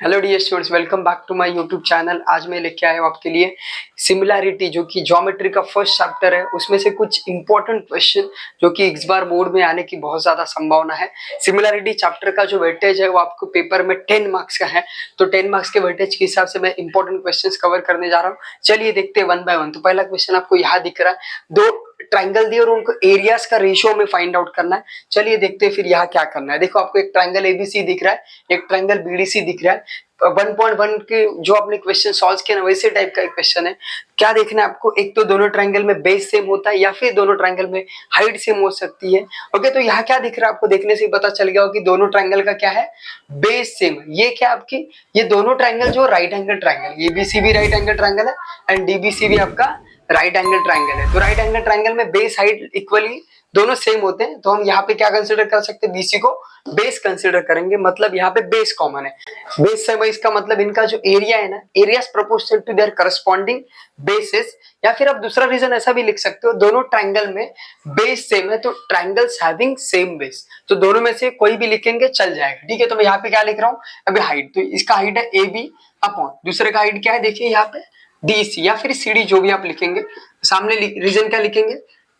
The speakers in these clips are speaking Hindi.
Hello dear students, welcome back to my YouTube channel. आज मैं लेके आया हूँ आपके लिए सिमिलैरिटी, जो कि ज्योमेट्री का फर्स्ट चैप्टर है। उसमें से कुछ इंपॉर्टेंट क्वेश्चन जो कि इस बार बोर्ड में आने की बहुत ज्यादा संभावना है। सिमिलैरिटी चैप्टर का जो वेटेज है वो आपको पेपर में 10 मार्क्स का है, तो 10 मार्क्स के वेटेज के हिसाब से मैं इंपॉर्टेंट क्वेश्चन कवर करने जा रहा हूँ। चलिए देखते हैं वन बाय वन। तो पहला क्वेश्चन आपको यहाँ दिख रहा है, दो ट्राइंगल दिए और उनको एरियाज का रेशियो में फाइंड आउट करना है। चलिए देखते हैं फिर यहाँ क्या करना है। देखो, आपको एक ट्राइंगल एबीसी दिख रहा है, एक ट्राइंगल बीडीसी दिख रहा है। 1.1 के जो आपने क्वेश्चन सॉल्व किया ना, वैसे टाइप का एक क्वेश्चन है। क्या देखना है आपको, एक तो दोनों ट्राइंगल में बेस सेम होता है या फिर दोनों ट्राइंगल में हाइट सेम हो सकती है। ओके, तो यहाँ क्या दिख रहा है आपको, देखने से पता चल गया हो कि दोनों ट्राइंगल का क्या है, बेस सेम। ये क्या आपकी, ये दोनों ट्राइंगल जो राइट एंगल ट्राइंगल, एबीसी भी राइट एंगल ट्राइंगल है एंड डीबीसी भी आपका राइट एंगल ट्राइंगल है। तो राइट एंगल ट्राइंगल में बेस हाइट इक्वली दोनों सेम होते हैं, तो हम यहाँ पे क्या कंसीडर कर सकते हैं, बीसी को बेस कंसीडर करेंगे। मतलब यहाँ पे बेस कॉमन है, बेस सेम है, इसका मतलब इनका जो एरिया है ना, areas proportional to their corresponding bases. या फिर आप दूसरा रीजन ऐसा भी लिख सकते हो, दोनों ट्राइंगल में बेस सेम है तो ट्राइंगल्स हैविंग सेम बेस, तो दोनों में से कोई भी लिखेंगे चल जाएगा। ठीक है, तो मैं यहाँ पे क्या लिख रहा हूँ अभी, हाइट, तो इसका हाइट है ए बी अपॉन दूसरे का हाइट क्या है, देखिए यहाँ पे डीसी या फिर सीडी, जो भी आप लिखेंगे। सामने रीजन क्या लिखेंगे,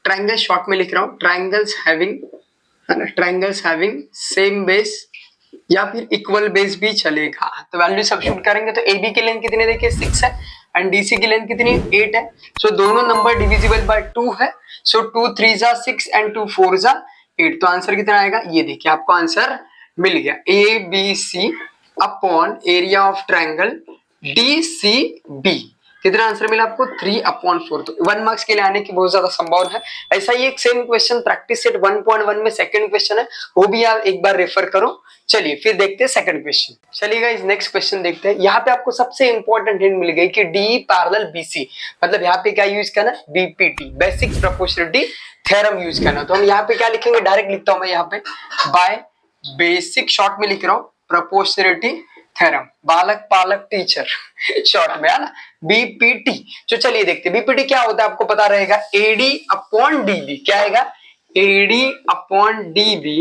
ट्राइंगल शॉर्ट में लिख रहा हूँ, ट्राइंगल्स हैविंग सेम बेस या फिर इक्वल बेस भी चलेगा। तो वैल्यू सब्स्टिट्यूट करेंगे तो ए बी की लेंथ कितनी, देखिए 6 है एंड डीसी की लेंथ कितनी 8 है। सो दोनों नंबर डिविजिबल बाय 2 है। सो 2 3 जा 6 एंड 2 4 जा 8। तो आंसर कितना आएगा, ये देखिए आपको आंसर मिल गया, A B C upon area of triangle D C B. कितना आंसर मिला आपको, 3/4। तो 1 मार्क्स के लिए आने की बहुत ज्यादा संभावना है। ऐसा ही एक सेम क्वेश्चन प्रैक्टिस सेट 1.1 में सेकंड क्वेश्चन है, वो भी आप एक बार रेफर करो। चलिए फिर देखते हैं सेकंड क्वेश्चन। चलिए गाइस, नेक्स्ट क्वेश्चन देखते हैं। यहाँ पे आपको सबसे इंपॉर्टेंट हिंट मिल गई कि डी पैरेलल बीसी, मतलब यहाँ पे क्या यूज करना, BPT, basic proportionality theorem use करना। तो हम यहाँ पे क्या लिखेंगे, डायरेक्ट लिखता हूं मैं यहाँ पे, बाय बेसिक शॉर्ट में लिख रहा हूँ प्रोपोर्शनलिटी थ्योरम, बालक पालक टीचर शॉर्ट में है ना, बीपीटी। तो चलिए देखते हैं बीपीटी क्या होता है, आपको पता रहेगा, एडी अपॉन डीबी। क्या आएगा, AD upon DB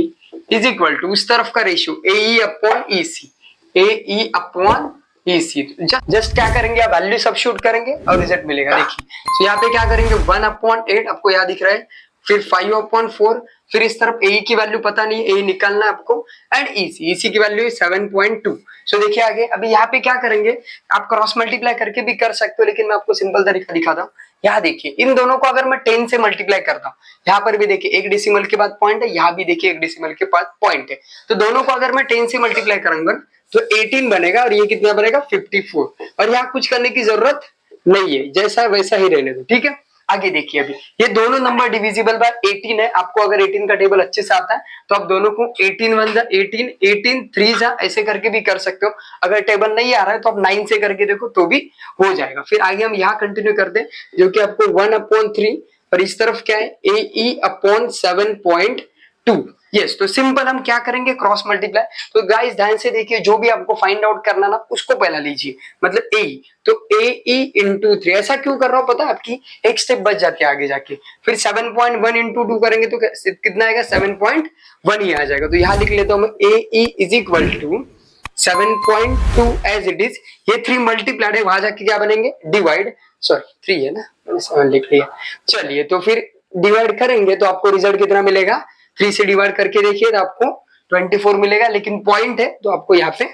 is equal to उस तरफ का ratio AE upon EC, AE upon EC. Just क्या करेंगे, आप वैल्यू सब्स्टिट्यूट करेंगे और रिजल्ट मिलेगा। देखिए, तो यहाँ पे क्या करेंगे, 1/8 आपको याद दिख रहा है, फिर 5/4, फिर इस तरफ ए की वैल्यू पता नहीं, ए निकालना है आपको, एंड ईसी की वैल्यू 7.2। सो देखिए आगे, अभी यहाँ पे क्या करेंगे, आप क्रॉस मल्टीप्लाई करके भी कर सकते हो, लेकिन मैं आपको सिंपल तरीका दिखाता हूँ। यहाँ देखिए, इन दोनों को अगर मैं 10 से मल्टीप्लाई करता हूँ, यहाँ पर भी देखिए एक डेसिमल के बाद पॉइंट है, यहाँ भी देखिए एक डेसिमल के बाद पॉइंट है, तो दोनों को अगर मैं 10 से मल्टीप्लाई करूंगा तो 18 बनेगा और ये कितना बनेगा 54। और यहाँ कुछ करने की जरूरत नहीं है, जैसा वैसा ही रहने दो। ठीक है, आगे देखिए, अभी ये दोनों नंबर डिविजिबल बाय 18 है। आपको अगर 18 का टेबल अच्छे से आता है तो आप दोनों को 18 1 जा 18, 18 3 जा ऐसे करके भी कर सकते हो। अगर टेबल नहीं आ रहा है तो आप 9 से करके देखो तो भी हो जाएगा। फिर आगे हम यहाँ कंटिन्यू करते हैं, जो कि आपको 1/3 और इस तरफ क्या है, ए अपॉन 7.2। यस, तो सिंपल हम क्या करेंगे, क्रॉस मल्टीप्लाई। तो गाइस ध्यान से देखिए, जो भी आपको फाइंड आउट करना ना उसको पहला लीजिए, मतलब ए, तो ए इंटू 3। ऐसा क्यों कर रहा हूं पता है, आपकी एक स्टेप बच जाती है आगे जाके। फिर 7.1 इंटू 2 करेंगे तो कितना आएगा, 7.1 ही आ जाएगा। तो यहाँ लिख लेता हूं मैं, A is equal to 7.2 as it is. ये 3 मल्टीप्लाइड है, वहां जाके क्या बनेंगे, डिवाइड, सॉरी 3 है ना, मैंने 7 लिख लिया। चलिए, तो फिर डिवाइड करेंगे तो आपको रिजल्ट कितना मिलेगा, 3 से डिवाइड करके देखिए तो आपको 24 मिलेगा, लेकिन पॉइंट है तो आपको यहाँ पे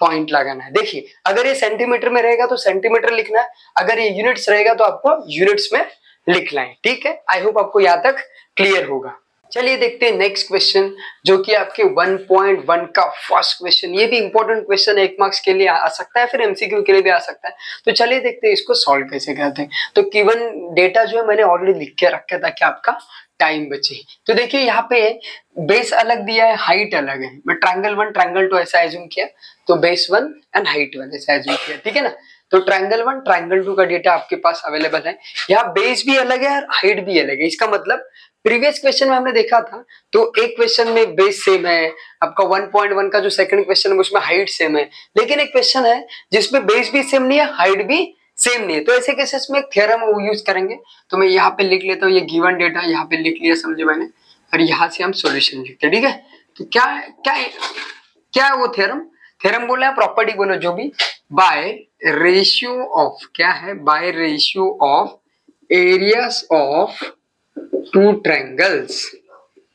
पॉइंट लगाना है। देखिए, अगर ये सेंटीमीटर में रहेगा तो सेंटीमीटर लिखना है, अगर ये यूनिट्स रहेगा तो आपको यूनिट्स में लिखना है। ठीक है, आई होप आपको यहाँ तक क्लियर होगा। चलिए देखते हैं नेक्स्ट क्वेश्चन, जो कि आपके 1.1 का फर्स्ट क्वेश्चन। ये भी इंपॉर्टेंट क्वेश्चन है, 1 मार्क्स के लिए आ सकता है, फिर एमसीक्यू के लिए भी आ सकता है। तो चलिए देखते हैं इसको सॉल्व कैसे करते हैं। तो गिवन डेटा जो है मैंने ऑलरेडी लिख के रखा था कि आपका टाइम बचे। तो देखिए यहाँ पे बेस अलग दिया है, हाइट अलग है। मैं ट्रायंगल 1 ट्रायंगल 2 ऐसा एज्यूम किया, तो बेस 1 एंड हाइट 1 ऐसा एज्यूम किया। ठीक है ना, तो ट्रायंगल 1 ट्रायंगल 2 का डेटा आपके पास अवेलेबल है। यहाँ बेस भी अलग है और हाइट भी अलग है। इसका मतलब प्रीवियस क्वेश्चन में हमने देखा था, तो एक क्वेश्चन में बेस सेम है आपका, 1.1 का जो सेकंड क्वेश्चन है उसमें हाइट सेम है। लेकिन एक क्वेश्चन है जिसमें बेस भी सेम नहीं है, हाइट भी सेम नहीं है। तो ऐसे केसेस में एक थ्योरम वो यूज करेंगे। तो मैं यहाँ पे लिख लेता हूँ, ये गिवन डेटा यहाँ पे लिख लिया, समझे मैंने, और यहाँ से हम सॉल्यूशन लिखते हैं। ठीक है, तो क्या क्या क्या है वो थ्योरम, थ्योरम बोला है, प्रॉपर्टी बोलो जो भी, बाय रेशियो ऑफ, क्या है, by ratio of areas of two triangles,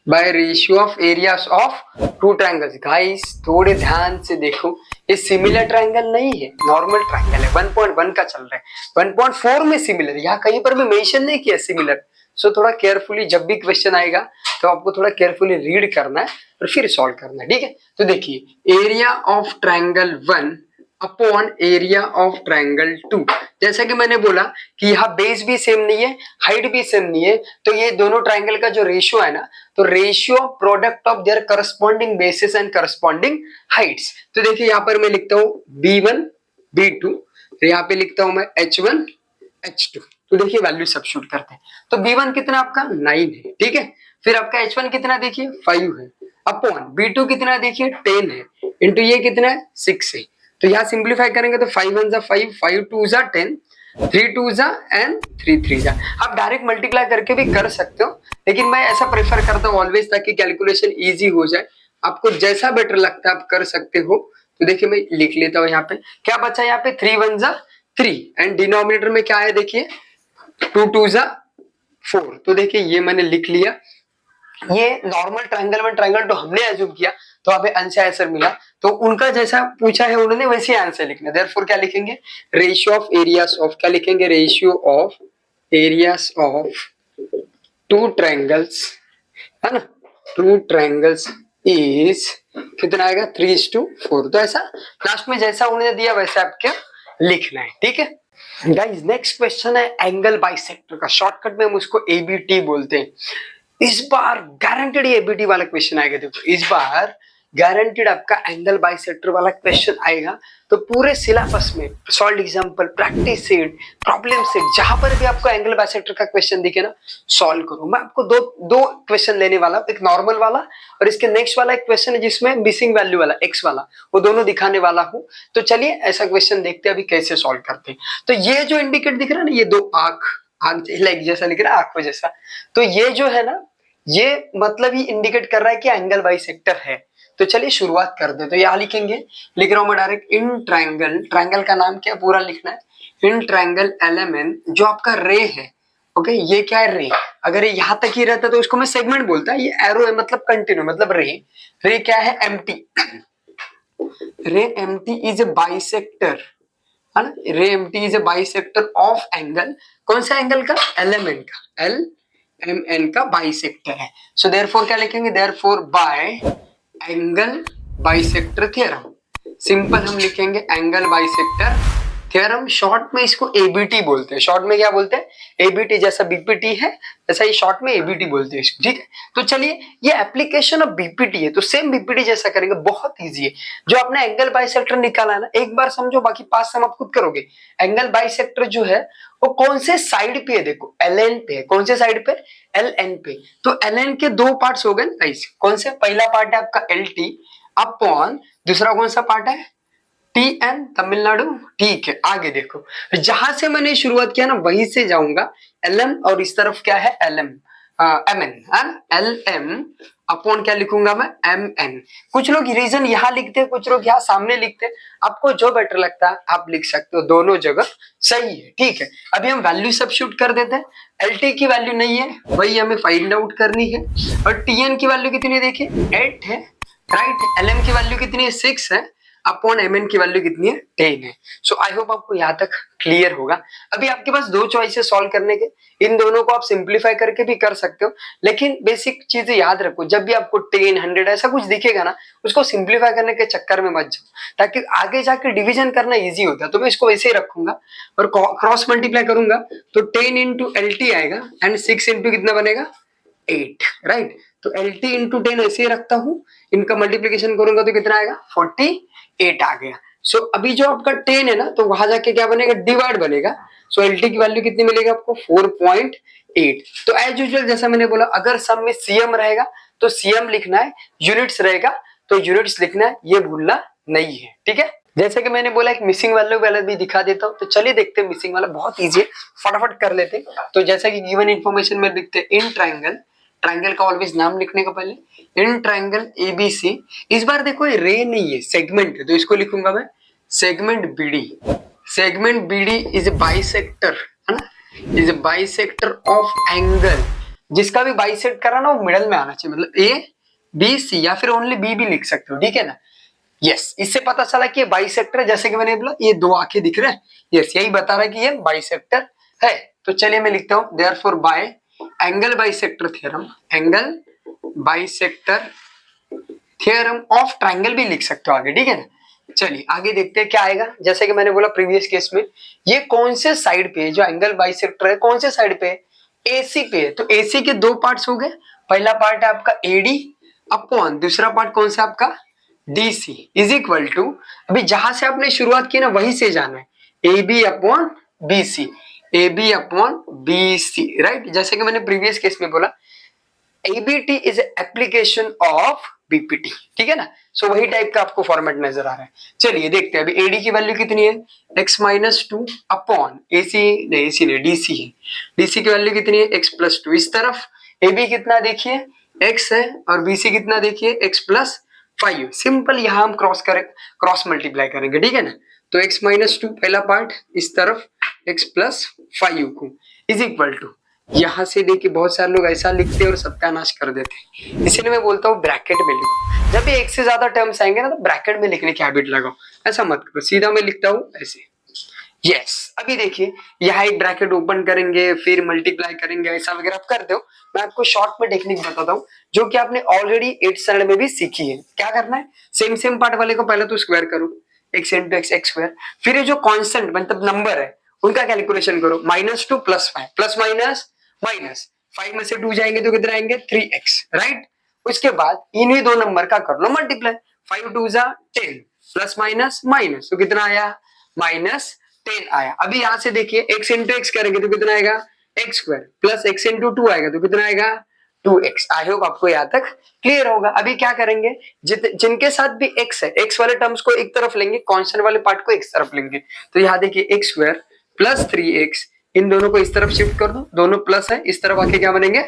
by ratio of areas of two triangles. Guys थोड़े ध्यान से देखो, ये सिमिलर ट्रायंगल नहीं है, नॉर्मल ट्रायंगल है, 1.1 का चल रहा है, 1.4 में सिमिलर, यहाँ कहीं पर भी मेंशन नहीं किया सिमिलर। सो थोड़ा केयरफुली जब भी क्वेश्चन आएगा तो आपको थोड़ा केयरफुली रीड करना है और फिर सॉल्व करना है, ठीक है। तो देखिए area of triangle 1 upon area of triangle 2, जैसा कि मैंने बोला कि यहाँ बेस भी सेम नहीं है, हाइट भी सेम नहीं है, तो ये दोनों ट्रायंगल का जो रेशियो है ना, तो ratio product of their corresponding basis and corresponding Heights. तो देखिए यहाँ पर मैं लिखता हूँ B1 B2, यहाँ पे लिखता हूं मैं H1 H2। तो देखिए वैल्यू सब्स्टिट्यूट करते हैं, तो B1 कितना आपका 9 है, ठीक है, फिर आपका H1 कितना देखिए 5 है, अपॉन B2 कितना देखिए 10 है, इंटू ये कितना है 6 है। तो यहाँ सिंप्लीफाई करेंगे तो 5 1 5, 5 2 10, 3 2 एंड 3 3 आप डायरेक्ट मल्टीप्लाई करके भी कर सकते हो, लेकिन मैं ऐसा प्रेफर करता हूँ ऑलवेज, ताकि कैलकुलेशन इजी हो जाए। आपको जैसा बेटर लगता है आप कर सकते हो। तो देखिए मैं लिख लेता हूँ, यहाँ पे क्या बचा, यहाँ पे 3 1 3 एंड डिनोमिनेटर में क्या है देखिए 2 2 4। तो देखिए ये मैंने लिख लिया, ये नॉर्मल ट्रायंगल में ट्रायंगल तो हमने एज्यूम किया, तो हमें आंसर आंसर मिला, तो उनका जैसा पूछा है उन्होंने वैसे आंसर लिखना। देयरफॉर क्या लिखेंगे, रेशियो ऑफ एरियाज ऑफ, क्या लिखेंगे, ratio of areas of two triangles, है ना, टू ट्रायंगल्स इज कितना आएगा 3:4। तो ऐसा लास्ट में जैसा उन्होंने दिया वैसा आपके लिखना है, ठीक है। गाइस नेक्स्ट क्वेश्चन है एंगल बाइसेक्टर का, शॉर्टकट में हम उसको एबीटी बोलते हैं। इस बार गारंटेड एबीटी वाला क्वेश्चन आएगा, देखो इस बार गारंटेड आपका एंगल बाइसेक्टर वाला क्वेश्चन आएगा। तो पूरे सिलेबस में solve example, practice set, problem set, जहां पर भी आपको एंगल बाइसेक्टर का क्वेश्चन दिखे ना सॉल्व करो। मैं आपको दो क्वेश्चन लेने वाला हूं, एक नॉर्मल वाला और इसके नेक्स्ट वाला एक क्वेश्चन है जिसमें मिसिंग वैल्यू वाला एक्स वाला, वो दोनों दिखाने वाला हूं। तो चलिए ऐसा क्वेश्चन देखते हैं अभी कैसे सॉल्व करते हैं। तो ये जो इंडिकेट दिख रहा है ना, ये दो आंख लाइक जैसा लिख रहा है आंखों जैसा, तो ये जो है ना, ये मतलब ही इंडिकेट कर रहा है कि एंगल बाइसेक्टर है। तो चलिए शुरुआत कर दे। तो यहाँ लिखेंगे, लिख रहा हूं मैं डायरेक्ट, इन ट्रायंगल, ट्रायंगल का नाम क्या पूरा लिखना है, इन ट्रायंगल LMN जो आपका रे है, ओके, ये क्या है रे, अगर ये यहाँ तक ही रहता तो उसको मैं सेगमेंट बोलता, ये एरो है मतलब कंटिन्यू, मतलब रे क्या है एम्प्टी, रे एम्प्टी इज ए बाइसेक्टर, है ना, रे empty is a bisector of angle, कौन सा एंगल का, LMN का, LMN का बाइसेक्टर है। सो देयरफॉर क्या लिखेंगे, therefore by angle bisector theorem, simple हम लिखेंगे एंगल बाइसेक्टर थ्योरम, शॉर्ट में इसको एबीटी बोलते हैं। शॉर्ट में क्या बोलते हैं, एबीटी, जैसा बीपीटी है वैसा ही शॉर्ट में एबीटी बोलते हैं इसको, ठीक है। तो चलिए ये एप्लीकेशन ऑफ बीपीटी है, तो सेम बीपीटी जैसा करेंगे, बहुत इजी है। जो आपने एंगल बाइसेक्टर निकाला है ना, एक बार समझो, बाकी 5 सम आप खुद करोगे। एंगल बाइसेक्टर जो है वो कौन से साइड पे है, देखो LN पे है, कौन से साइड पे, LN पे। तो LN के दो पार्ट्स हो गए गाइस, कौन से, पहला पार्ट है आपका LT अपॉन, दूसरा कौन सा पार्ट है TN, तमिलनाडु, ठीक है। आगे देखो, जहां से मैंने शुरुआत किया ना वहीं से जाऊंगा, LM और इस तरफ क्या है LM, MN, LM अपॉन क्या लिखूंगा मैं MN। कुछ लोग रीजन यहाँ लिखते हैं, कुछ लोग यहाँ सामने लिखते हैं, आपको जो बेटर लगता है आप लिख सकते हो, दोनों जगह सही है, ठीक है। अभी हम वैल्यू सब्स्टिट्यूट कर देते हैं। LT की वैल्यू नहीं है, वही हमें फाइंड आउट करनी है, और TN की वैल्यू कितनी है देखिए 8 है, राइट। LM की वैल्यू कितनी है 6 है, अपॉन MN की वैल्यू कितनी है 10 है। सो आई होप आपको यहाँ तक क्लियर होगा। अभी आपके पास दो चॉइसेस सॉल्व करने के, इन दोनों को आप सिंप्लीफाई करके भी कर सकते हो, लेकिन बेसिक चीजें याद रखो, जब भी आपको 10 100 ऐसा कुछ दिखेगा ना, उसको सिंप्लीफाई करने के चक्कर में मत जाओ, ताकि आगे जाके डिवीजन करना इजी होता है। तो मैं इसको वैसे ही रखूंगा और क्रॉस मल्टीप्लाई करूंगा, तो 10 इंटू LT आएगा एंड 6 इंटू कितना बनेगा 8, राइट। तो LT इंटू 10 ऐसे ही रखता हूँ, इनका मल्टीप्लीकेशन करूंगा तो कितना आएगा 48 आ गया। सो अभी जो आपका 10 है ना, तो वहां जाके क्या बनेगा, डिवाइड बनेगा। सो LT की वैल्यू कितनी मिलेगी आपको 4.8। तो एज यूजुअल जैसा मैंने बोला, अगर सम में CM रहेगा तो CM लिखना है, यूनिट्स रहेगा तो यूनिट्स लिखना है, ये भूलना नहीं है, ठीक है। जैसे कि मैंने बोला एक मिसिंग वैल्यू वाला भी दिखा देता हूँ, तो चलिए देखते हैं मिसिंग वाला, बहुत इजी है, फटाफट कर लेते हैं। तो जैसा कि गिवन इन्फॉर्मेशन में लिखते हैं, इन ट्रायंगल ट्रायंगल का ऑलवेज नाम लिखने का पहले, इन ट्रायंगल एबीसी, इस बार देखो ये रे नहीं है, सेगमेंट है, तो इसको लिखूंगा मैं segment BD. Segment BD is a bisector, है ना, is a bisector of angle, जिसका भी बाइसेक्ट करा ना वो मिडल में आना चाहिए, मतलब ए बी सी, या फिर ओनली बी भी लिख सकते हो, ठीक है ना। यस, इससे पता चला कि ये बाइसेक्टर है, जैसे कि मैंने बोला ये दो आंखें दिख रहे हैं, यस यही बता रहा है कि ये बाइसेक्टर है। तो चलिए मैं लिखता हूं therefore by angle bisector theorem, angle bisector theorem of triangle भी लिख सकते हो आगे, ठीक है ना। चलिए आगे देखते हैं क्या आएगा। जैसे कि मैंने बोला प्रीवियस केस में, ये कौन से साइड पे जो एंगल बाइसेक्टर है कौन से साइड पे है, एसी पे है। तो एसी के दो पार्ट्स हो गए, पहला पार्ट है आपका एडी अपॉन दूसरा पार्ट कौन सा आपका DC इज इक्वल टू, अभी जहां से आपने शुरुआत की ना वहीं से जाना है, A B upon B C, A B upon B C, right. जैसे कि मैंने प्रीवियस केस में बोला ABT is application of BPT, ठीक है ना। सो वही टाइप का आपको फॉर्मेट नजर आ रहा है। चलिए देखते हैं अभी AD की वैल्यू कितनी है, x-2 अपॉन AC नहीं DC है, DC की वैल्यू कितनी है x+2, इस तरफ AB कितना देखिए x है और BC कितना देखिए x+5, सिंपल यहां हम क्रॉस मल्टीप्लाई करेंगे, ठीक है ना। तो x-2 पहला पार्ट इस तरफ x+5 को इज इक्वल टू, यहां से देखिए बहुत सारे लोग ऐसा लिखते हैं और सत्यानाश कर देते हैं, इसीलिए मैं बोलता हूँ ब्रैकेट में लिखो। जब भी एक से ज्यादा टर्म्स आएंगे ना तो ब्रैकेट में लिखने की हैबिट लगाओ, ऐसा मत करो, सीधा मैं लिखता हूँ ऐसे। यस, अभी देखिए यहाँ एक ब्रैकेट ओपन करेंगे फिर मल्टीप्लाई करेंगे, ऐसा वगैरह आप करते हो। मैं आपको शॉर्ट में टेक्निक बताता हूँ जो कि आपने ऑलरेडी 8th स्टैंडर्ड में भी सीखी है। क्या करना है, सेम पार्ट वाले को पहले तो स्क्वायर करो, x इंटू एक्स स्क्वायर, फिर ये जो कांस्टेंट मतलब नंबर है उनका कैलकुलेशन करो, -2 +5 प्लस माइनस माइनस 5 में से 2 जाएंगे तो कितना आएंगे 3x, राइट। उसके बाद इन्हीं दो नंबर का कर लो मल्टीप्लाई, 5 2 जा 10 प्लस माइनस माइनस तो कितना आया -10 आया। अभी यहां से देखिए x इंटू एक्स करेंगे तो कितना आएगा x square plus x into 2 आएगा तो कितना आएगा 2x। आई होप आपको यहाँ तक क्लियर होगा। अभी क्या करेंगे, जिनके साथ भी x है x वाले टर्म्स को एक तरफ लेंगे, कांस्टेंट वाले पार्ट को एक तरफ लेंगे। तो यहाँ देखिए x स्क्वायर प्लस 3x, इन दोनों को इस तरफ शिफ्ट कर दो, दोनों प्लस है, इस तरफ आके क्या बनेंगे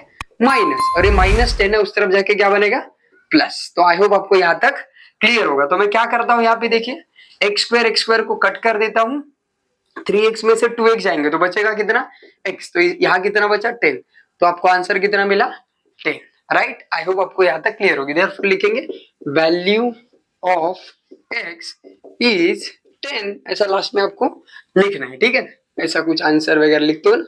माइनस, और ये -10 है उस तरफ जाके क्या बनेगा प्लस। तो आई होप आपको यहाँ तक क्लियर होगा। तो मैं क्या करता हूँ यहाँ पे देखिए x स्क्वायर को कट कर देता हूँ, 3x में से 2x जाएंगे तो बचेगा कितना x, तो यहाँ कितना बचा 10, तो आपको आंसर कितना मिला 10, राइट। आई होप आपको यहाँ तक क्लियर होगी। देयरफॉर लिखेंगे वैल्यू ऑफ x इज 10, ऐसा लास्ट में आपको लिखना है, ठीक है ना। ऐसा कुछ आंसर वगैरह लिख दो ना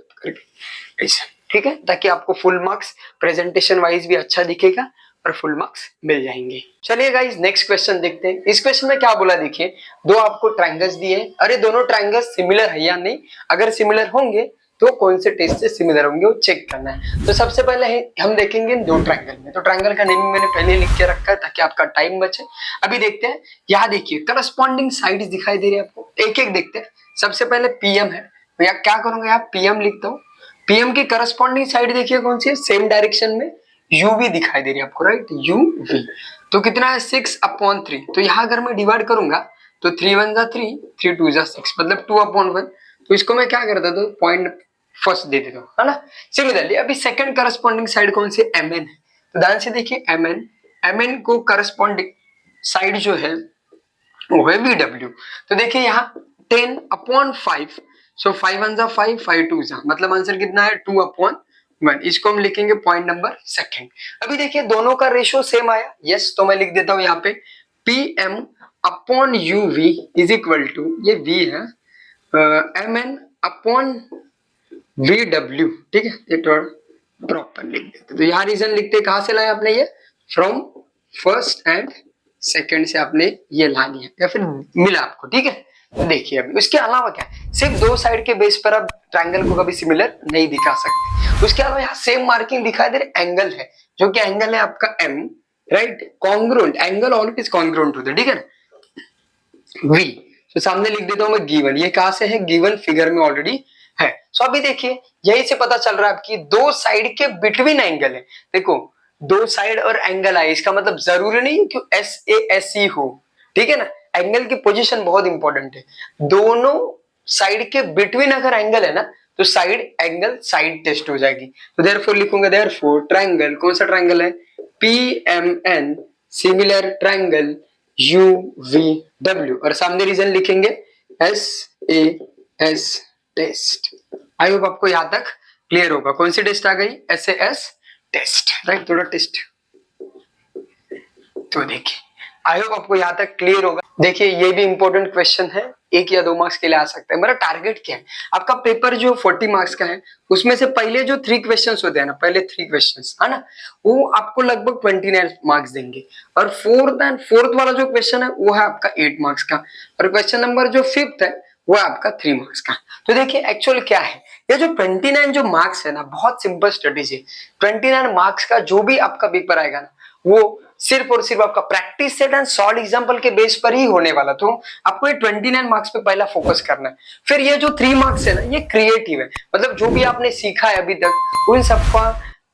ऐसा, ठीक है, ताकि आपको फुल मार्क्स प्रेजेंटेशन वाइज भी अच्छा दिखेगा और फुल मार्क्स मिल जाएंगे। चलिए गाइस नेक्स्ट क्वेश्चन देखते हैं। इस क्वेश्चन में क्या बोला देखिए, दो आपको ट्रायंगल्स दिए, अरे दोनों ट्रायंगल्स सिमिलर है या नहीं, अगर सिमिलर होंगे तो कौन से टेस्ट से सिमिलर होंगे वो चेक करना है। तो सबसे पहले हम देखेंगे दो ट्रायंगल में, तो ट्रायंगल का नेमिंग मैंने पहले लिख के रखा है ताकि आपका टाइम बचे। अभी देखते हैं, यहाँ देखिए करस्पॉन्डिंग साइड्स दिखाई दे रही है आपको, एक एक देखते हैं। सबसे पहले PM है, तो यहाँ क्या करूंगा, यहाँ PM लिखता हूँ। PM की करस्पॉन्डिंग साइड देखिए कौन सी है, सेम डायरेक्शन में UV दिखाई दे रही है आपको, राइट, UV। तो कितना है 6/3, तो यहाँ अगर मैं डिवाइड करूंगा तो 3 1 जा 3, 3 2 जा 6, मतलब 2/1। तो इसको मैं क्या करता हूँ पॉइंट फर्स्ट दे देता हूँ, है ना। सिमिलरली अभी सेकंड करस्पॉन्डिंग साइड कौन सी, MN है, तो ध्यान से देखिए MN को करस्पॉन्डिंग साइड जो है वो है VW। तो देखिए यहाँ 10/5, सो 5 1 जा 5, 5 2 जा, मतलब आंसर कितना है 2/1। इसको हम लिखेंगे पॉइंट नंबर सेकंड। अभी देखिए दोनों का रेशियो सेम आया, यस, तो मैं लिख देता हूं यहाँ पे PM/UV इज इक्वल टू, ये V है, MN/VW, ठीक है, ये थोड़ा प्रॉपर लिख देते। तो यहाँ रीजन लिखते कहाँ से लाए आपने, ये फ्रॉम फर्स्ट एंड सेकंड से आपने ये ला लिया या फिर मिला आपको, ठीक है। देखिए अभी उसके अलावा क्या है, सिर्फ दो साइड के बेस पर आप ट्रायंगल को कभी सिमिलर नहीं दिखा सकते। उसके अलावा यहाँ सेम मार्किंग दिखाई दे रहे एंगल है, जो कि एंगल है आपका M, right, congruent, angle always congruent होता है, ठीक है ना। V, तो सामने लिख देता हूं मैं गिवन, ये कहां से है, गिवन फिगर में ऑलरेडी है। सो अभी देखिए यही से पता चल रहा है आपकी दो साइड के बिटवीन एंगल है। देखो दो साइड और एंगल आए, इसका मतलब जरूरी नहीं कि SASE हो, ठीक है ना। एंगल की पोजीशन बहुत इंपॉर्टेंट है, दोनों साइड के बिटवीन अगर एंगल है ना तो साइड एंगल साइड टेस्ट हो जाएगी। तो देयरफॉर लिखूंगा देयरफॉर ट्रायंगल, कौन सा ट्रायंगल है, PMN सिमिलर ट्रायंगल UVW, और सामने रीजन लिखेंगे SAS टेस्ट। आई होप आपको यहां तक क्लियर होगा। कौन सी टेस्ट आ गई, SAS टेस्ट, राइट। थोड़ा टेस्ट तो देखिए, आई होप आपको यहां तक क्लियर होगा। देखिए ये भी इंपॉर्टेंट क्वेश्चन है, 1 या 2 मार्क्स के लिए आ सकता है। मेरा टारगेट क्या है, आपका पेपर जो 40 मार्क्स का है उसमें से पहले जो 3 क्वेश्चंस होते हैं ना, पहले 3 क्वेश्चंस है ना, वो आपको लगभग 29 मार्क्स देंगे, और फोर्थ वाला जो क्वेश्चन है वो है आपका 8 मार्क्स का, और क्वेश्चन नंबर जो 5th है वो है आपका 3 मार्क्स का। तो देखिए एक्चुअल क्या है, ये जो 29 जो मार्क्स है ना, बहुत सिंपल स्ट्रेटेजी। 29 मार्क्स का जो भी आपका पेपर आएगा ना, वो सिर्फ और सिर्फ आपका practice set and solve example के बेस पर ही होने वाला। तो आपको ये 29 मार्क्स पे पहला फोकस करना है। फिर ये जो 3 मार्क्स है ना, ये क्रिएटिव है, मतलब जो भी आपने सीखा है अभी तक उन सबका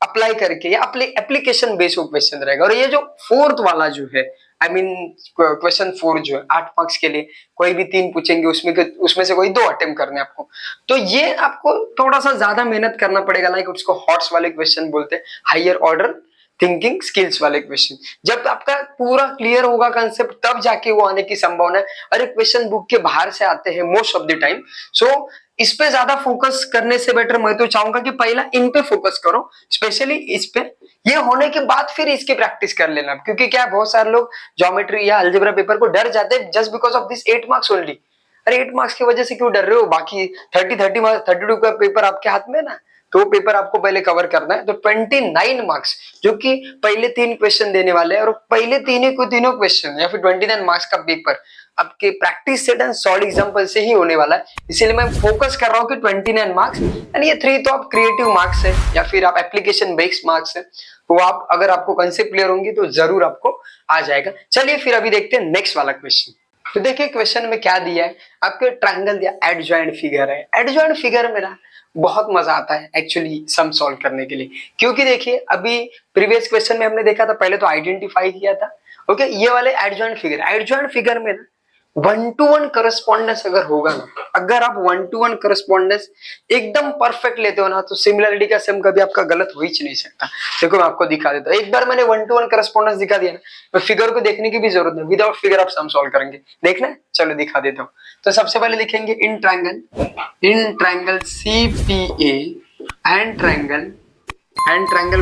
अप्लाई करके या अपने एप्लीकेशन बेस्ड क्वेश्चन रहेगा। और ये जो 4th वाला जो है, आई मीन क्वेश्चन 4 जो है 8 मार्क्स के लिए, कोई भी 3 पूछेंगे, उसमें से कोई 2 अटेम्प्ट करने आपको। तो ये आपको थोड़ा सा ज्यादा मेहनत करना पड़ेगा, लाइक उसको हॉट्स वाले क्वेश्चन बोलते हैं, हायर ऑर्डर थिंकिंग स्किल्स वाले क्वेश्चन। जब आपका पूरा क्लियर होगा कंसेप्ट, तब जाके वो आने की संभावना है। अरे क्वेश्चन बुक के बाहर से आते हैं मोस्ट ऑफ द टाइम। सो इस पे ज्यादा फोकस करने से बेटर मैं तो चाहूंगा कि पहला इन पे फोकस करो, स्पेशली इस पे। ये होने के बाद फिर इसकी प्रैक्टिस कर लेना, क्योंकि क्या बहुत सारे लोग ज्योमेट्री या अलजेब्रा पेपर को डर जाते हैं just because of this 8 marks only. अरे 8 मार्क्स की वजह से क्यों डर रहे हो, बाकी 32 का पेपर आपके हाथ में है ना, तो पेपर आपको पहले कवर करना है। तो 29 मार्क्स जो कि पहले 3 क्वेश्चन देने वाले हैं, और पहले तीनों क्वेश्चन या फिर 29 मार्क्स का पेपर आपके practice set and solve example से ही होने वाला है। इसीलिए मैं फोकस कर रहा हूं कि 29 मार्क्स, एंड ये 3 तो आप क्रिएटिव मार्क्स है या फिर आप एप्लीकेशन बेस्ड मार्क्स है। तो आप अगर आपको कंसेप्ट क्लियर होंगी तो जरूर आपको आ जाएगा। चलिए फिर अभी देखते हैं नेक्स्ट वाला क्वेश्चन। तो देखिए क्वेश्चन में क्या दिया है, आपके ट्रायंगल दिया, एडजॉइंट फिगर है। एडजॉइंट फिगर में ना बहुत मजा आता है एक्चुअली सम सॉल्व करने के लिए, क्योंकि देखिए अभी प्रीवियस क्वेश्चन में हमने देखा था, पहले तो आइडेंटिफाई किया था, ओके। ये वाले एडजॉइंट फिगर में ना 1-to-1 करस्पॉन्डेंस अगर होगा ना, अगर आप 1-to-1 करस्पॉन्डेंस एकदम परफेक्ट लेते हो ना, तो सिमिलरिटी का सम कभी आपका गलत हो ही नहीं सकता। देखो मैं आपको दिखा देता हूं, एक बार मैंने 1-to-1 करस्पॉन्डेंस दिखा दिया ना, तो फिगर को देखने की भी जरूरत नहीं, विदाउट फिगर आप सम सॉल्व करेंगे। देखना है, चलो दिखा देता हूं। तो सबसे पहले लिखेंगे in triangle CPA and triangle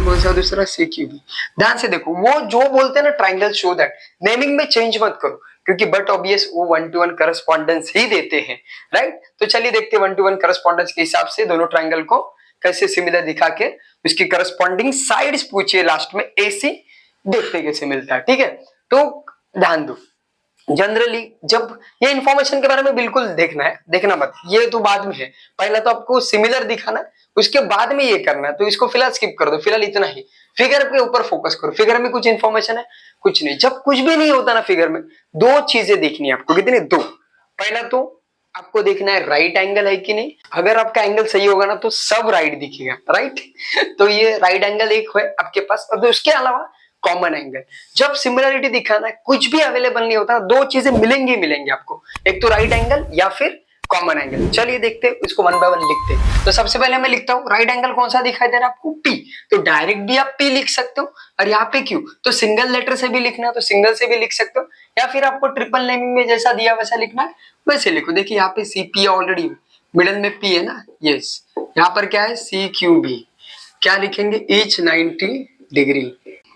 कौन सा दूसरा, CQB। ध्यान से देखो, वो जो बोलते हैं ना ट्रायंगल शो दैट, नेमिंग में चेंज मत करो, क्योंकि बट ऑब्वियस वो 1-to-1 करस्पॉन्डेंस ही देते हैं, राइट। तो चलिए देखते हैं 1-to-1 करस्पॉन्डेंस के हिसाब से दोनों ट्रायंगल को कैसे सिमिलर दिखा के उसकी करस्पॉन्डिंग साइड्स पूछिए लास्ट में, AC देखते कैसे मिलता है, ठीक है। तो ध्यान दो, जनरली जब ये इंफॉर्मेशन के बारे में बिल्कुल देखना मत, ये तो बाद में है, पहला तो आपको सिमिलर दिखाना, उसके बाद में ये करना है। तो इसको फिलहाल स्किप कर दो, फिलहाल इतना ही, फिगर के ऊपर फोकस करो। फिगर में कुछ इंफॉर्मेशन है, कुछ नहीं। जब कुछ भी नहीं होता ना फिगर में, 2 चीजें देखनी है आपको, कितनी, 2। पहला तो आपको देखना है राइट एंगल है कि नहीं, अगर आपका एंगल सही होगा ना तो सब राइट दिखेगा, राइट। तो ये राइट एंगल एक है आपके पास, और उसके अलावा कॉमन एंगल। जब सिमिलरिटी दिखाना है, कुछ भी अवेलेबल नहीं होता, 2 चीजें मिलेंगी आपको, एक तो राइट एंगल या फिर कॉमन एंगल। चलिए देखते हैं इसको 1 बाय 1 लिखते हैं। तो सबसे पहले मैं लिखता हूँ राइट एंगल कौन सा दिखाई दे रहा है आपको, P। तो डायरेक्ट भी आप P लिख सकते हो, और यहाँ पे Q तो सिंगल लेटर से भी लिखना है तो सिंगल से भी लिख सकते हो, या फिर आपको ट्रिपल नेमिंग में जैसा दिया वैसा लिखना है वैसे लिखो। देखिए यहाँ पे CP ऑलरेडी, मिडिल में P है ना, यस। यहाँ पर क्या है, CQB, क्या लिखेंगे, ईच 90 डिग्री।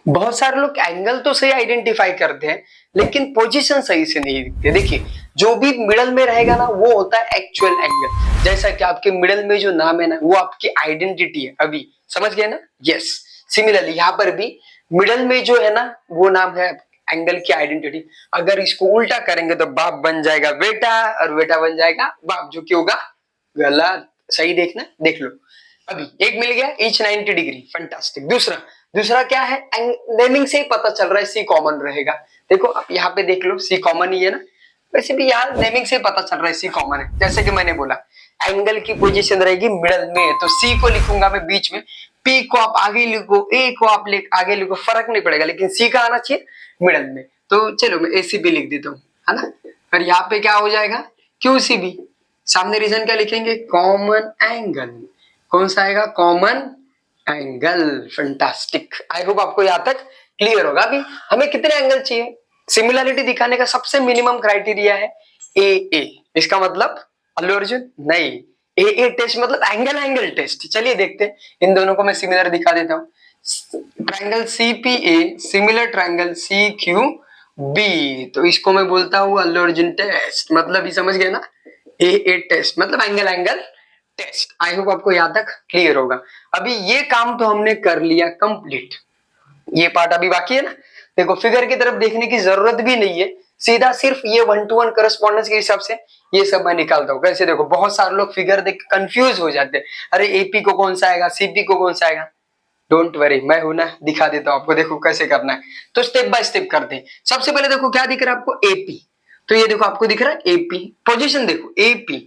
बहुत सारे लोग एंगल तो सही आइडेंटिफाई करते हैं, लेकिन पोजीशन सही से नहीं दिखते। देखिए जो भी मिडल में रहेगा ना, वो होता है एक्चुअल एंगल। जैसा कि आपके मिडल में जो नाम है ना, वो आपकी आइडेंटिटी है, अभी समझ गए ना, यस। सिमिलरली यहाँ पर भी मिडल में जो है ना, वो नाम है एंगल की आइडेंटिटी। अगर इसको उल्टा करेंगे तो बाप बन जाएगा बेटा, और बेटा बन जाएगा बाप, जो कि होगा गलत। सही देखना, देख लो। अभी एक मिल गया, ईच 90 डिग्री, फैंटास्टिक। दूसरा क्या है, नेमिंग से ही पता चल रहा है, C कॉमन रहेगा। देखो आप यहाँ पे देख लो, C कॉमन ही है ना, वैसे भी यार नेमिंग से पता चल रहा है C कॉमन है। जैसे कि मैंने बोला एंगल की पोजीशन रहेगी मिडल में, तो C को लिखूंगा मैं बीच में, P को आप आगे लिखो, A को आप आगे लिखो, फर्क नहीं पड़ेगा, लेकिन C का आना चाहिए मिडल में। तो चलो मैं ACB लिख देता हूँ, है ना। और यहाँ पे क्या हो जाएगा, QCB। सामने रीजन क्या लिखेंगे, कॉमन एंगल। कौन सा आएगा, कॉमन एंगल। फैंटास्टिक, आई होप आपको यहाँ तक क्लियर होगा। अभी हमें कितने एंगल चाहिए, सिमिलरिटी दिखाने का सबसे मिनिमम क्राइटेरिया है ए। इसका मतलब अल्लू अर्जुन नहीं, ए टेस्ट मतलब एंगल एंगल टेस्ट। चलिए देखते हैं, इन दोनों को मैं सिमिलर दिखा देता हूँ। Triangle CPA similar triangle C Q B, तो इसको मैं बोलता हूँ अल्लू अर्जुन टेस्ट। मतलब ये समझ गए ना, ए टेस्ट मतलब angle angle test. I hope आपको यहाँ तक क्लियर होगा। अभी ये काम तो हमने कर लिया कंप्लीट, ये पार्ट अभी बाकी है ना। देखो फिगर की तरफ देखने की जरूरत भी नहीं है, सीधा सिर्फ ये 1-to-1 करस्पॉन्डेंस के हिसाब से ये सब मैं निकालता हूँ। कैसे, देखो बहुत सारे लोग फिगर देख कंफ्यूज हो जाते हैं, अरे एपी को कौन सा आएगा, सीपी को कौन सा आएगा। डोंट वरी, मैं हूं ना, दिखा देता हूं आपको। देखो कैसे करना है, तो स्टेप बाय स्टेप करते हैं। सबसे पहले देखो क्या दिख रहा है आपको, एपी। तो ये देखो आपको दिख रहा है एपी, पोजीशन देखो एपी,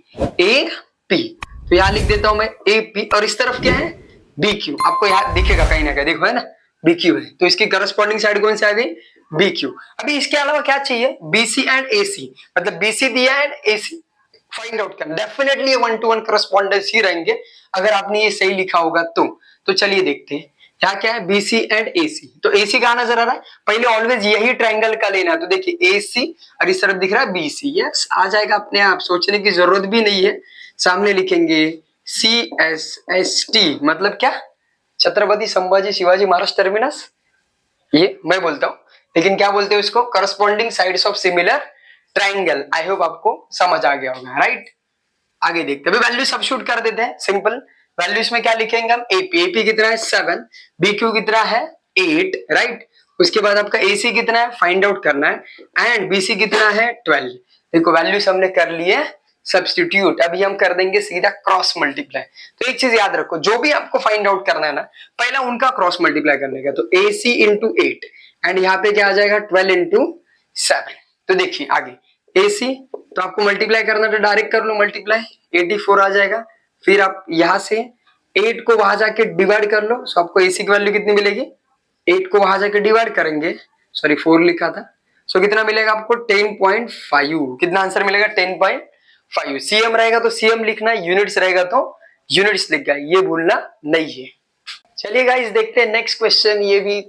ए पी। तो यहां लिख देता हूं मैं एपी, और इस तरफ क्या है, बीक्यू। आपको यहाँ दिखेगा कहीं ना कहीं, देखो है ना, बीक्यू है। तो इसकी करस्पॉन्डिंग साइड कौन सी आ गई, बीक्यू। अभी इसके अलावा क्या चाहिए, बीसी एंड एसी, मतलब बीसी दिया एंड एसी फाइंड आउट करना। डेफिनेटली 1-to-1 करस्पॉन्डेंस ही रहेंगे अगर आपने ये सही लिखा होगा तो चलिए देखते हैं यहाँ क्या है, बीसी एंड एसी। तो एसी कहाँ नजर आ रहा है, पहले ऑलवेज यही ट्रायंगल का लेना है। तो देखिए एसी और इस तरफ दिख रहा है बीसी, यस आ जाएगा अपने आप, सोचने की जरूरत भी नहीं है। सामने लिखेंगे सी एस एस टी, मतलब क्या, छत्रपति संभाजी शिवाजी महाराज टर्मिनस, ये मैं बोलता हूँ। लेकिन क्या बोलते हैं उसको, corresponding sides of similar triangle. I hope आपको समझ आ गया होगा, राइट। आगे देखते हैं, वैल्यू सबस्टिट्यूट कर देते हैं, सिंपल। वैल्यूज में क्या लिखेंगे हम, एपी कितना है 7, बीक्यू कितना है 8, राइट। उसके बाद आपका एसी कितना है फाइंड आउट करना है, एंड बीसी कितना है 12। देखो वैल्यूज हमने कर लिए सब्स्टिट्यूट, अभी हम कर देंगे सीधा क्रॉस मल्टीप्लाई। तो एक चीज याद रखो, जो भी आपको फाइंड आउट करना है ना, पहला उनका क्रॉस मल्टीप्लाई करने का। तो एसी इंटू 8 एंड यहाँ पे क्या आ जाएगा 12 इंटू 7। तो देखिए आगे एसी, तो आपको मल्टीप्लाई करना तो डायरेक्ट कर लो मल्टीप्लाई, 84 आ जाएगा। फिर आप यहां से 8 को वहां जाके डिवाइड कर लो, सो आपको एसी की वैल्यू कितनी मिलेगी, 8 को वहां जाके डिवाइड करेंगे, सॉरी 4 लिखा था, सो कितना मिलेगा आपको 10.5। कितना आंसर मिलेगा 10.5। सीएम रहेगा तो सीएम लिखना, यूनिट्स रहेगा तो यूनिट्स लिखना, ये भूलना नहीं है। चलिए गाइस देखते हैं नेक्स्ट क्वेश्चन। ये भी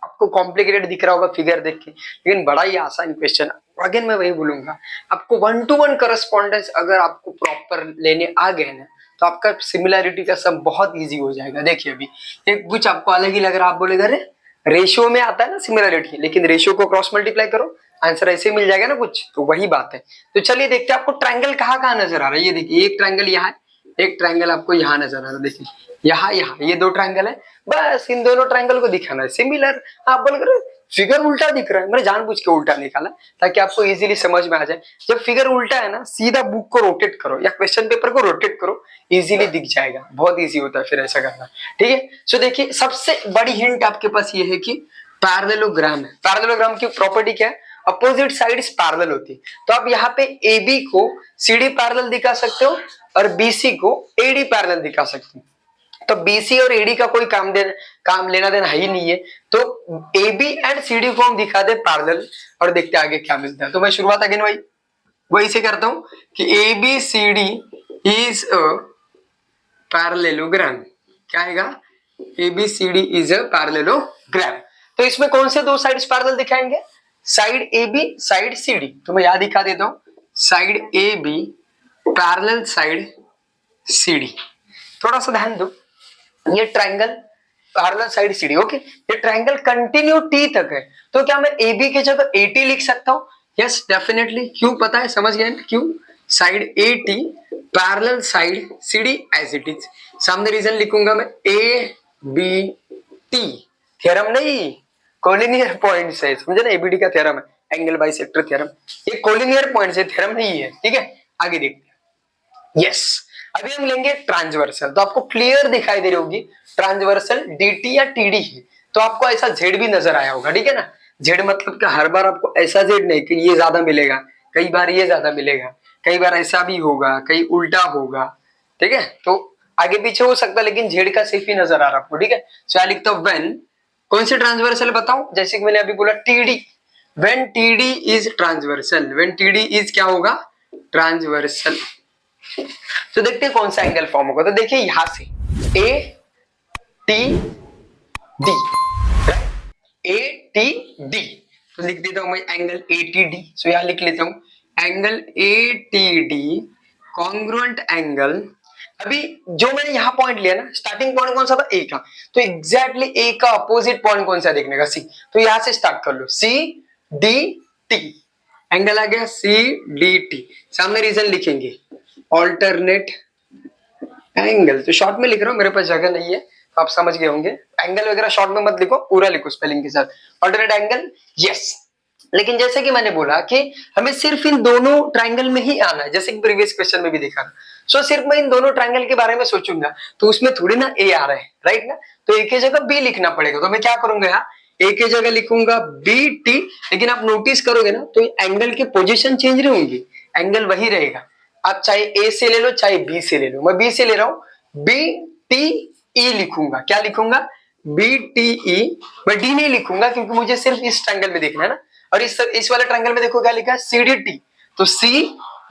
आपको कॉम्प्लिकेटेड दिख रहा होगा फिगर देख के, लेकिन बड़ा ही आसान क्वेश्चन। अगेन मैं वही बोलूंगा, आपको 1-to-1 करस्पॉन्डेंस अगर आपको प्रॉपर लेने आ गए ना, तो आपका सिमिलैरिटी का सब बहुत इजी हो जाएगा। देखिए अभी एक कुछ आपको अलग ही लग रहा है, आप बोलेगा अरे रेशियो में आता है ना सिमिलैरिटी, लेकिन रेशियो को क्रॉस मल्टीप्लाई करो आंसर ऐसे मिल जाएगा ना कुछ, तो वही बात है। तो चलिए देखते हैं आपको ट्रायंगल कहाँ नजर आ रहा है। ये देखिए एक ट्रायंगल यहाँ है, एक ट्रायंगल आपको यहाँ नजर आ रहा है। देखिए यहाँ ये 2 ट्रायंगल है, बस इन दोनों ट्रायंगल को दिखाना है सिमिलर। आप बोल रहे फिगर उल्टा दिख रहा है, मैंने जानबूझ के उल्टा निकाला ताकि आपको इजीली समझ में आ जाए। जब फिगर उल्टा है ना, सीधा बुक को रोटेट करो या क्वेश्चन पेपर को रोटेट करो, इजीली दिख जाएगा। बहुत इजी होता है फिर ऐसा करना, ठीक है। सो देखिए सबसे बड़ी हिंट आपके पास ये है कि पैरेललोग्राम है। पैरेललोग्राम की प्रॉपर्टी क्या है, अपोजिट साइड्स पैरेलल होती है। तो आप यहाँ पे AB को CD पैरेलल दिखा सकते हो और BC को AD पैरेलल दिखा सकते हो। तो BC और AD का कोई काम लेना देना है ही नहीं है। तो AB एंड CD को हम दिखा दे पैरेलल और देखते आगे क्या मिलता है। तो मैं शुरुआत अगेन वही से करता हूं कि ABCD इज अ पैरेललोग्राम। क्या आएगा, ABCD इज अ पैरेललोग्राम। तो इसमें कौन से 2 साइड्स पैरेलल दिखाएंगे, साइड AB साइड CD। तो मैं यहां दिखा देता हूं, side AB parallel side CD। थोड़ा सा ध्यान दो, ये triangle parallel side CD, okay. ये ट्रायंगल कंटिन्यू T तक है, तो क्या मैं AB की जगह AT लिख सकता हूँ, यस डेफिनेटली। क्यों पता है, समझ गए ना क्यों, side AT parallel side CD as it is. सामने रीजन लिखूंगा मैं ABT, थ्योरम नहीं कोलिनियर पॉइंट्स है, समझे ना, ABT का थ्योरम है, एंगल बाइसेक्टर थ्योरम। ये कोलिनियर पॉइंट्स है, थ्योरम नहीं है, ठीक है। आगे देखते हैं, यस अभी हम लेंगे ट्रांसवर्सल। तो आपको क्लियर दिखाई दे रही होगी ट्रांसवर्सल DT या TD है, तो आपको ऐसा Z भी नजर आया होगा, ठीक है ना। Z मतलब कि हर बार आपको ऐसा Z नहीं कि ये ज्यादा मिलेगा, कई बार ये ज्यादा मिलेगा, कई बार ऐसा भी होगा, कई उल्टा होगा, ठीक है। तो आगे पीछे हो सकता है, लेकिन Z का सिर्फ ही नजर आ रहा है आपको, ठीक है। सो यहाँ लिखता हूं व्हेन, कौन सी ट्रांसवर्सल बताऊं, जैसे कि मैंने अभी बोला TD, when TD is transversal, when TD is क्या होगा ट्रांसवर्सल, तो देखते हैं कौन सा एंगल फॉर्म होगा। तो देखिए यहां से A T D, A T D, तो लिख देता हूं मैं एंगल ए टी डी। सो यहां लिख लेता हूं angle A T D congruent angle. अभी जो मैंने यहाँ पॉइंट लिया ना, स्टार्टिंग पॉइंट कौन सा था, ए का, तो एग्जैक्टली ए का अपोजिट पॉइंट कौन सा देखने का, सी। तो यहां से स्टार्ट कर लो, सी डी टी, एंगल आ गया सी डी टी। सामने रीजन लिखेंगे ऑल्टरनेट एंगल। तो शॉर्ट में लिख रहा हूं, मेरे पास जगह नहीं है, तो आप समझ गए होंगे। एंगल वगैरह शॉर्ट में मत लिखो, पूरा लिखो स्पेलिंग के साथ, ऑल्टरनेट एंगल। यस, लेकिन जैसे कि मैंने बोला कि हमें सिर्फ इन दोनों ट्रायंगल में ही आना है, जैसे कि प्रीवियस क्वेश्चन में भी देखा था। सो सिर्फ मैं इन दोनों ट्रायंगल के बारे में सोचूंगा तो उसमें थोड़ी ना ए आ रहा है, राइट ना, तो ए की जगह बी लिखना पड़ेगा। तो मैं क्या करूंगा, यहाँ ए की जगह लिखूंगा बी टी। लेकिन आप नोटिस करोगे ना तो एंगल की पोजीशन चेंज नहीं होंगी, एंगल वही रहेगा। आप चाहे ए से ले लो चाहे बी से ले लो, मैं बी से ले रहा हूं, बी टी ई लिखूंगा। क्या लिखूंगा, बी टी ई। मैं डी नहीं लिखूंगा क्योंकि मुझे सिर्फ इस ट्रायंगल में देखना है ना, और इस वाले ट्रायंगल में देखो क्या लिखा है, सी डी टी। तो सी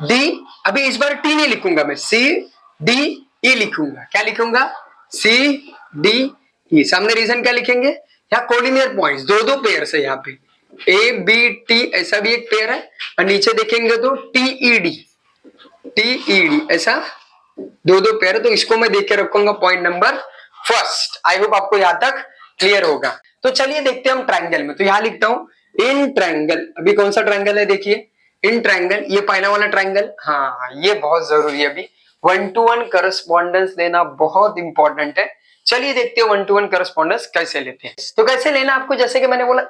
डी, अभी इस बार टी नहीं लिखूंगा मैं, सी डी ई लिखूंगा। क्या लिखूंगा, सी डी ई। सामने रीजन क्या लिखेंगे, यहाँ कोऑर्डिनेट पॉइंट्स दो दो पेयर है, यहाँ पे ए बी टी ऐसा भी एक पेयर है, और नीचे देखेंगे तो टी ई डी ऐसा दो दो पेयर है। तो इसको मैं देख के रखूंगा पॉइंट नंबर फर्स्ट। आई होप आपको यहां तक क्लियर होगा। तो चलिए देखते हैं हम ट्रायंगल में। तो यहां लिखता हूं इन ट्रायंगल, अभी कौन सा ट्रायंगल है देखिए, इन ट्रायंगल, ये पहला वाला ट्रायंगल, हाँ ये बहुत जरूरी है। अभी 1-to-1 करस्पॉन्डेंस लेना बहुत इंपॉर्टेंट है। चलिए देखते हैं 1-to-1 करस्पॉन्डेंस कैसे लेते हैं। तो कैसे लेना आपको, जैसे कि मैंने बोला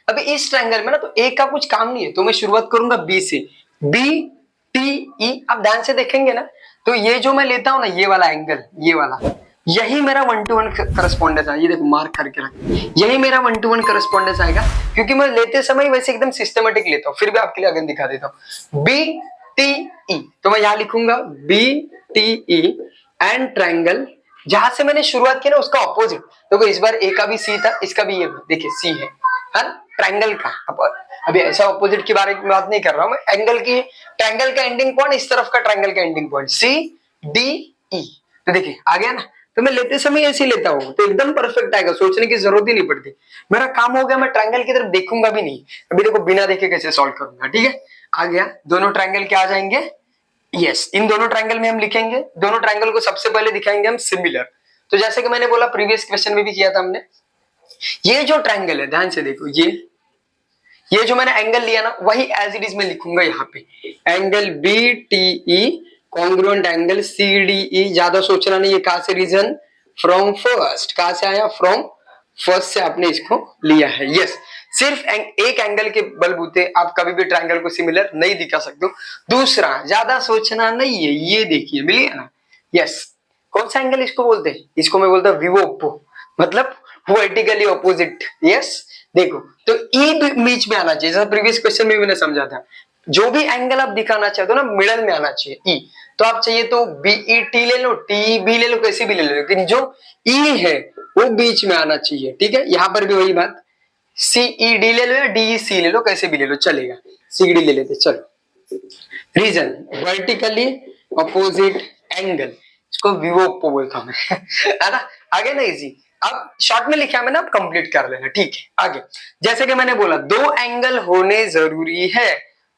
अभी इस ट्रायंगल में ना तो ए का कुछ काम नहीं है, तो मैं शुरुआत करूंगा बी से, बी टी ई। आप ध्यान से देखेंगे ना तो ये जो मैं लेता हूं ना, ये वाला एंगल, ये वाला, यही मेरा 1-to-1 करस्पॉन्डेंस है। ये देखो मार्क करके रख, यही मेरा 1-to-1 करस्पॉन्डेंस आएगा, क्योंकि मैं लेते समय वैसे एकदम सिस्टमेटिक लेता हूं। फिर भी आपके लिए अगेन दिखा देता हूं, बी टी ई। तो मैं यहां लिखूंगा B T E and triangle, जहां से मैंने शुरुआत की ना उसका ऑपोजिट। देखो इस बार ए का भी सी था, इसका भी ये देखिए सी है ट्रायंगल का। अभी ऐसा ऑपोजिट के बारे में बात नहीं कर रहा हूं मैं, एंगल की, ट्रायंगल का एंडिंग पॉइंट इस तरफ का, ट्रायंगल का ending point C D E. तो देखिए आ गया ना, तो मैं लेते समय ऐसे लेता हूं तो एकदम परफेक्ट आएगा, सोचने की जरूरत ही नहीं पड़ती। मेरा काम हो गया, मैं ट्रायंगल की तरफ देखूंगा भी नहीं। अभी देखो बिना देखे कैसे सॉल्व करूंगा, ठीक है। आ गया, दोनों ट्रायंगल क्या आ जाएंगे, यस, इन दोनों ट्रायंगल में हम लिखेंगे, दोनों ट्रायंगल को सबसे पहले दिखाएंगे हम सिमिलर। तो जैसे कि मैंने बोला प्रीवियस क्वेश्चन में भी किया था हमने, ये जो ट्रायंगल है ध्यान से देखो, ये जो मैंने एंगल लिया ना वही एज इट इज में लिखूंगा यहाँ पे, angle B T E congruent angle C D E. ज्यादा सोचना नहीं, ये कहां से रीजन, फ्रॉम फर्स्ट, कहां से आया, फ्रॉम फर्स्ट से आपने इसको लिया है। यस, सिर्फ एक एंगल के बलबूते आप कभी भी ट्रायंगल को सिमिलर नहीं दिखा सकते हो। दूसरा, ज्यादा सोचना नहीं है, ये देखिए मिल गया ना। यस, कौन सा एंगल इसको बोलते हैं, इसको मैं बोलता हूँ विवोपो, मतलब वर्टिकली ऑपोजिट। यस, देखो तो ई बीच में आना चाहिए, जैसा प्रीवियस क्वेश्चन में मैंने समझा था। जो भी एंगल आप दिखाना चाहते हो ना मिडल में आना चाहिए ई। तो आप चाहिए तो बीई टी ले लो, टी बी ले लो, कैसे भी ले लो, लेकिन जो ई है वो बीच में आना चाहिए, ठीक है। यहां पर भी वही बात, सी ई डी ले लो या डी सी ले लो, कैसे भी ले लो चलेगा, सी डी ले लेते। चलो, रीजन वर्टिकली अपोजिट एंगल, इसको विवोपो बोलता हूं मैं है ना। आगे ना इजी, अब शॉर्ट में लिखा मैंने, आप कंप्लीट कर लेना, ठीक है। आगे जैसे कि मैंने बोला दो एंगल होने जरूरी है,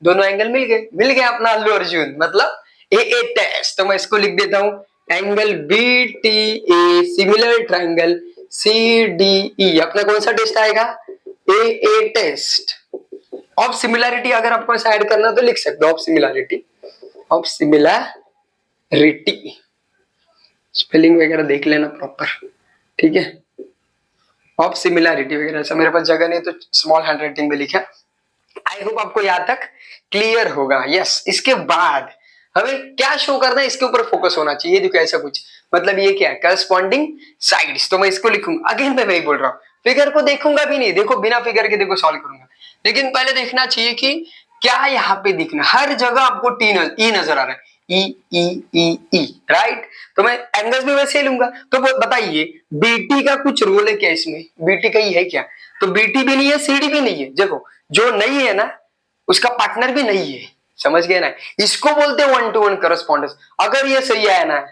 दोनों एंगल मिल गए अपना अल्लू अर्जुन, मतलब ए टेस्ट। तो मैं इसको लिख देता हूं, angle B T A similar triangle C D E. अपना कौन सा टेस्ट आएगा, ए टेस्ट ऑफ सिमिलैरिटी। अगर आपको ऐसा ऐड करना तो लिख सकते हो, of similarity, of similarity. Spelling वगैरह देख लेना प्रॉपर, ठीक है। ऑफ सिमिलैरिटी वगैरह, ऐसा मेरे पास जगह नहीं तो स्मॉल हैंडराइटिंग में लिखा। आई होप आपको यहां तक क्लियर होगा। यस, इसके बाद हमें क्या शो करना है, इसके ऊपर फोकस होना चाहिए। देखो ऐसा कुछ, मतलब ये क्या है, करस्पॉन्डिंग साइड्स। तो मैं इसको लिखूंगा, अगेन मैं वही बोल रहा हूँ, फिगर को देखूंगा भी नहीं, देखो बिना फिगर के देखो सॉल्व करूंगा। लेकिन पहले देखना चाहिए कि क्या यहाँ पे दिखना, हर जगह आपको ई नजर आ रहा है, ई ई ई ई, राइट। तो मैं एंगल्स भी वैसे ही लूंगा। तो बताइए बीटी का कुछ रोल है क्या इसमें, बीटी का ही है क्या, तो बीटी भी नहीं है, सीडी भी नहीं है। देखो जो नहीं है ना उसका पार्टनर भी नहीं है, समझ गए ना, इसको बोलते हैं 1 to 1 करस्पॉन्डेंस। अगर ये सही आया ना,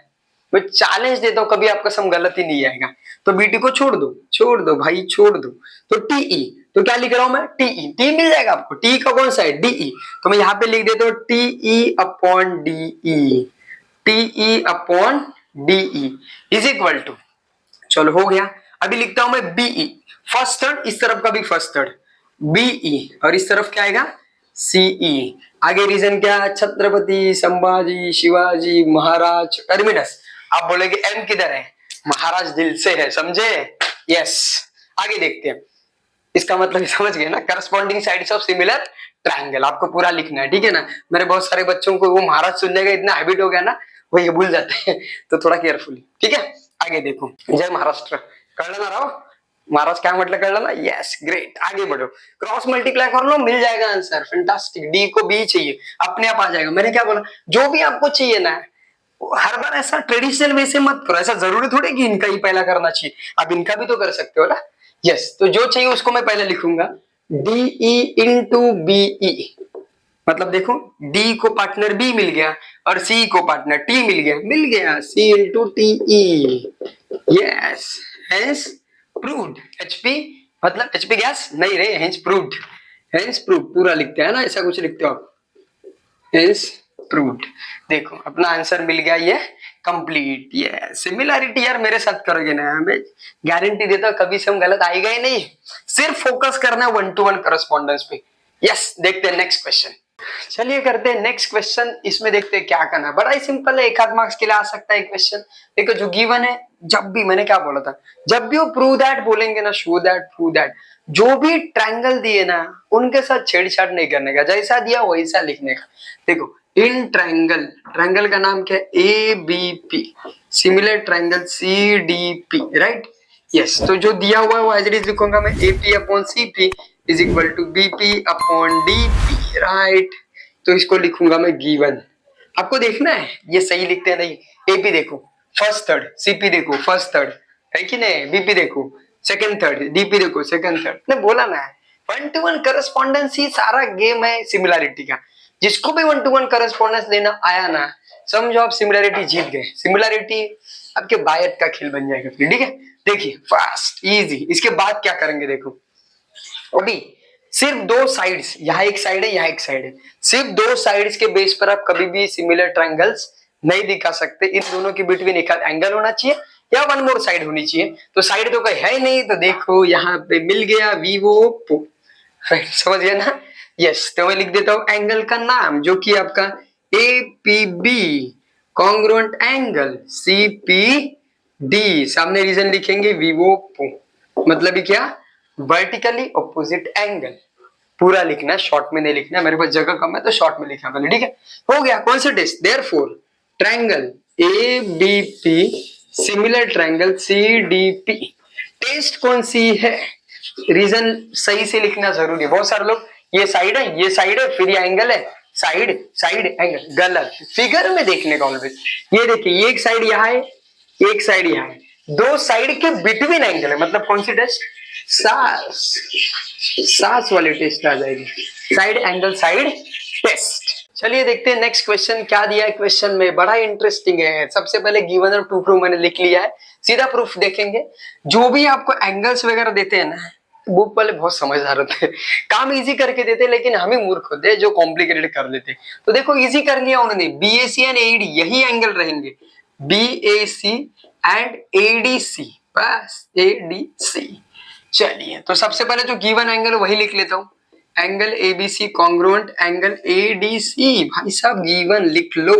मैं चैलेंज देता हूं कभी आपका सम गलत ही नहीं आएगा। तो बीटी को छोड़ दो भाई, छोड़ दो। तो टीई, तो क्या लिख रहा हूं मैं, टीई, टी मिल जाएगा आपको। टी का कौन सा है, डीई, तो मैं यहां पे लिख देता हूं TE upon DE, TE upon DE is equal to, चलो हो गया। अभी लिखता हूं मैं बीई, फर्स्ट थर्ड, इस तरफ का भी फर्स्ट थर्ड बीई, और इस तरफ क्या आएगा सीई। आगे रीजन क्या, छत्रपति संभाजी शिवाजी महाराज टर्मिनस। आप बोलेगे एम किधर है, महाराज दिल से है, समझे, यस। आगे देखते हैं, इसका मतलब समझ गए ना, corresponding sides of similar triangle आपको पूरा लिखना है, ठीक है ना। मेरे बहुत सारे बच्चों को वो महाराज सुनने का इतना हैबिट हो गया ना, वो ये भूल जाते हैं, तो थोड़ा केयरफुली, ठीक है। आगे देखो, जय महाराष्ट्र, कळलं ना राव, महाराज क्या म्हटलं कळलं ना, यस ग्रेट। आगे बढ़ो, क्रॉस मल्टीप्लाई कर लो, मिल जाएगा आंसर, फैंटास्टिक। डी को बी चाहिए, अपने आप आ जाएगा। मैंने क्या बोला, जो भी आपको चाहिए ना, हर बार ऐसा ट्रेडिशनल वे से मत करो, ऐसा जरूरी थोड़ी कि इनका ही पहला करना चाहिए, आप इनका भी तो कर सकते हो ना, यस। तो जो चाहिए उसको मैं पहले लिखूंगा, डीई इंटू बीई, मतलब देखो डी को पार्टनर बी मिल गया और सी को पार्टनर टी मिल गया C into TE, yes, hence proved. HP मतलब एचपी गैस नहीं रे, हेंस प्रूव्ड, हेंस प्रूव्ड पूरा लिखते हैं ना, ऐसा कुछ लिखते हो आप, हेंस प्रूव्ड। देखो अपना आंसर मिल गया, ये कंप्लीट। ये सिमिलैरिटी यार मेरे साथ करोगे ना, मैं गारंटी देता हूं कभी से हम गलत आएगा ही नहीं। सिर्फ फोकस करना है 1 to 1 करस्पॉन्डेंस पे। यस, देखते हैं नेक्स्ट क्वेश्चन। चलिए करते हैं नेक्स्ट क्वेश्चन। इसमें देखते हैं क्या करना है, बड़ा ही सिंपल है, 1 आध मार्क्स के लिए आ सकता है क्वेश्चन। देखो जो गिवन है, जब भी मैंने क्या बोला था, जब भी वो प्रूव दैट बोलेंगे ना, शो दैट, प्रूव दैट, जो भी ट्रायंगल दिए ना उनके साथ छेड़छाड़ नहीं करने का, जैसा दिया वैसा लिखने का। देखो इन ट्रायंगल, ट्रायंगल का नाम क्या है, A B P, similar triangle C D P, right, yes. तो जो दिया हुआ है वो एज इट इज लिखूंगा मैं, A P upon C P is equal to B P upon D P, right. तो इसको लिखूंगा मैं गिवन। आपको देखना है ये सही लिखते हैं नहीं। एपी देखो फर्स्ट थर्ड, सीपी देखो फर्स्ट थर्ड, है कि नहीं, बीपी देखो सेकंड थर्ड, डीपी देखो सेकंड थर्ड। ने बोला ना 1 to 1 करस्पॉन्डेंस ही सारा गेम है सिमिलैरिटी का। जिसको भी 1 to 1 करस्पॉन्डेंस लेना आया ना, समझो आप सिमिलैरिटी जीत गए। सिमिलैरिटी आपके बायत का खेल बन जाएगा फिर, ठीक है। देखिए फास्ट इजी, इसके बाद क्या करेंगे देखो, अभी सिर्फ 2 साइड्स, यहाँ एक साइड है यहाँ एक साइड है, सिर्फ 2 साइड्स के बेस पर आप कभी भी सिमिलर ट्रायंगल्स नहीं दिखा सकते। इन दोनों के बिटवीन एक एंगल होना चाहिए या 1 मोर साइड होनी चाहिए। तो साइड तो कोई है ही नहीं, तो देखो यहाँ पे मिल गया वीवो पो, समझ गया ना, यस। तो मैं लिख देता हूँ एंगल का नाम जो कि आपका A P B congruent angle C P D, सामने रीजन लिखेंगे वीवो पो, मतलब ही क्या, वर्टिकली ऑपोजिट एंगल। पूरा लिखना है, शॉर्ट में नहीं लिखना, मेरे पास जगह कम है तो शॉर्ट में लिखा मैंने, ठीक है। हो गया, कौन सा test, therefore triangle A B P similar triangle C D P, test कौन सी है, रीजन सही से लिखना जरूरी है। बहुत सारे लोग ये साइड है फिर ये एंगल है, साइड साइड एंगल, गलत। फिगर में देखने का ऑलवेज, ये देखिए ये एक साइड यहाँ है एक साइड यहाँ है, 2 साइड के बिटवीन एंगल है, मतलब कौन सी टेस्ट, सास वाली टेस्ट आ जाएगी, साइड एंगल साइड टेस्ट। चलिए देखते हैं नेक्स्ट क्वेश्चन क्या दिया है। क्वेश्चन में बड़ा इंटरेस्टिंग है। सबसे पहले गिवन और टू प्रूफ मैंने लिख लिया है, सीधा प्रूफ देखेंगे। जो भी आपको एंगल्स वगैरह देते हैं ना, बुक वाले बहुत समझदार होते हैं, काम इजी करके देते हैं, लेकिन हम ही मूर्ख होते हैं जो कॉम्प्लिकेटेड कर लेते हैं। तो देखो इजी कर लिया उन्होंने, बीएसी एंड एडी यही एंगल रहेंगे, बीएसी एंड एडीसी, बस एडीसी। चलिए तो सबसे पहले जो गिवन एंगल वही लिख लेता हूं, angle ABC congruent angle ADC. भाई साहब गिवन लिख लो,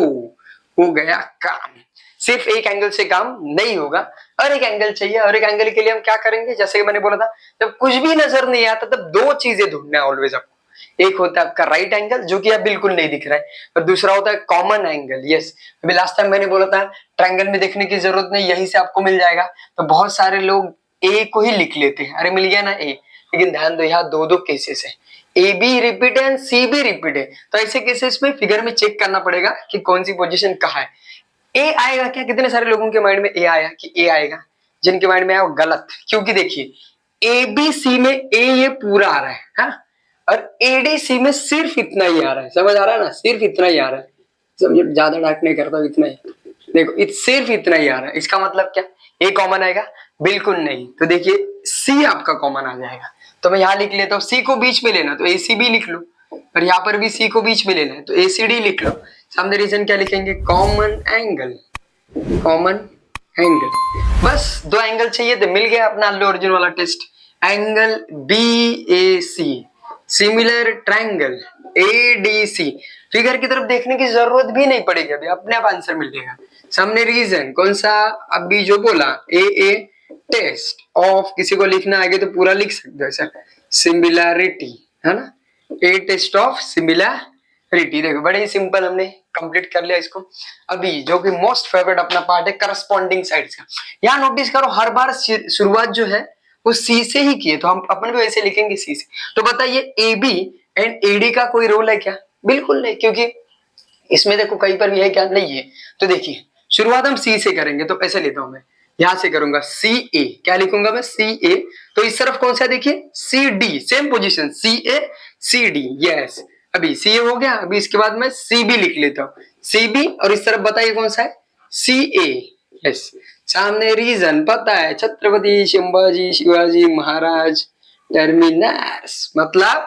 हो गया काम। सिर्फ एक एंगल से काम नहीं होगा, और एक एंगल चाहिए, और एक एंगल के लिए हम क्या करेंगे, जैसे कि मैंने बोला था, जब कुछ भी नजर नहीं आता तब 2 चीजें ढूंढना है ऑलवेज आपको। एक होता है आपका राइट एंगल जो कि अब बिल्कुल नहीं दिख रहा है, और दूसरा होता है कॉमन एंगल। यस, अभी लास्ट टाइम मैंने बोला था ट्रायंगल में देखने की जरूरत नहीं, यहीं से आपको मिल जाएगा। तो बहुत सारे लोग ए को ही लिख लेते हैं, अरे मिल गया ना ए, लेकिन ध्यान दो यहाँ 2 केसेस है, ए बी रिपीट है एंड सी भी रिपीट है। तो ऐसे केसेस में फिगर में चेक करना पड़ेगा कि कौन सी पोजीशन कहाँ है। ए आएगा क्या, कितने सारे लोगों के माइंड में ए आया कि ए आएगा, जिनके माइंड में आया वो गलत, क्योंकि देखिए ए बी सी में ए ये पूरा आ रहा है, हाँ? और एडीसी में सिर्फ इतना ही आ रहा है, समझ आ रहा है ना, सिर्फ इतना ही आ रहा है, समझो ज्यादा डार्क नहीं करता, इतना ही देखो, सिर्फ इतना ही आ रहा है। इसका मतलब क्या, ए कॉमन आएगा, बिल्कुल नहीं। तो देखिए सी आपका कॉमन आ जाएगा, तो मैं यहां लिख लेता हूँ, सी को बीच में लेना तो एसीबी लिख लो, और यहाँ पर भी सी को बीच में लेना है तो एसीडी लिख लो। सामने रीजन क्या लिखेंगे, कॉमन एंगल, कॉमन एंगल, बस दो एंगल चाहिए तो मिल गया अपना अल्लू अर्जुन वाला टेस्ट, एंगल बी ए सी, सिमिलर ट्रायंगल एडीसी। फिगर की तरफ देखने की जरूरत भी नहीं पड़ेगी, अभी अपने आप आंसर मिल जाएगा। सामने रीजन कौन सा, अभी जो बोला ए टेस्ट ऑफ, किसी को लिखना आगे तो पूरा लिख सकते हो ऐसा, सिमिलैरिटी है ना, ए टेस्ट ऑफ सिमिलैरिटी। देखो बड़े ही सिंपल हमने कंप्लीट कर लिया इसको। अभी जो कि मोस्ट फेवरेट अपना पार्ट है करस्पॉन्डिंग साइड्स का, यहाँ नोटिस करो हर बार शुरुआत जो है वो सी से ही किए, तो हम अपन भी वैसे लिखेंगे सी से। तो बताइए ए बी एंड एडी का कोई रोल है क्या, बिल्कुल नहीं, क्योंकि इसमें देखो कहीं पर भी है क्या, नहीं है। तो देखिए शुरुआत हम सी से करेंगे, तो ऐसे लेता हूं मैं, यहां से करूंगा सी ए, क्या लिखूंगा मैं, सी ए। तो इस तरफ कौन सा देखिए, सी डी, सेम पोजीशन, सी ए सी डी, यस। अभी सी ए हो गया, अभी इसके बाद मैं सी बी लिख लेता हूं, सी बी, और इस तरफ बताइए कौन सा है, सी ए, यस। सामने रीजन पता है, छत्रपति संभाजी शिवाजी महाराज टर्मिनस, मतलब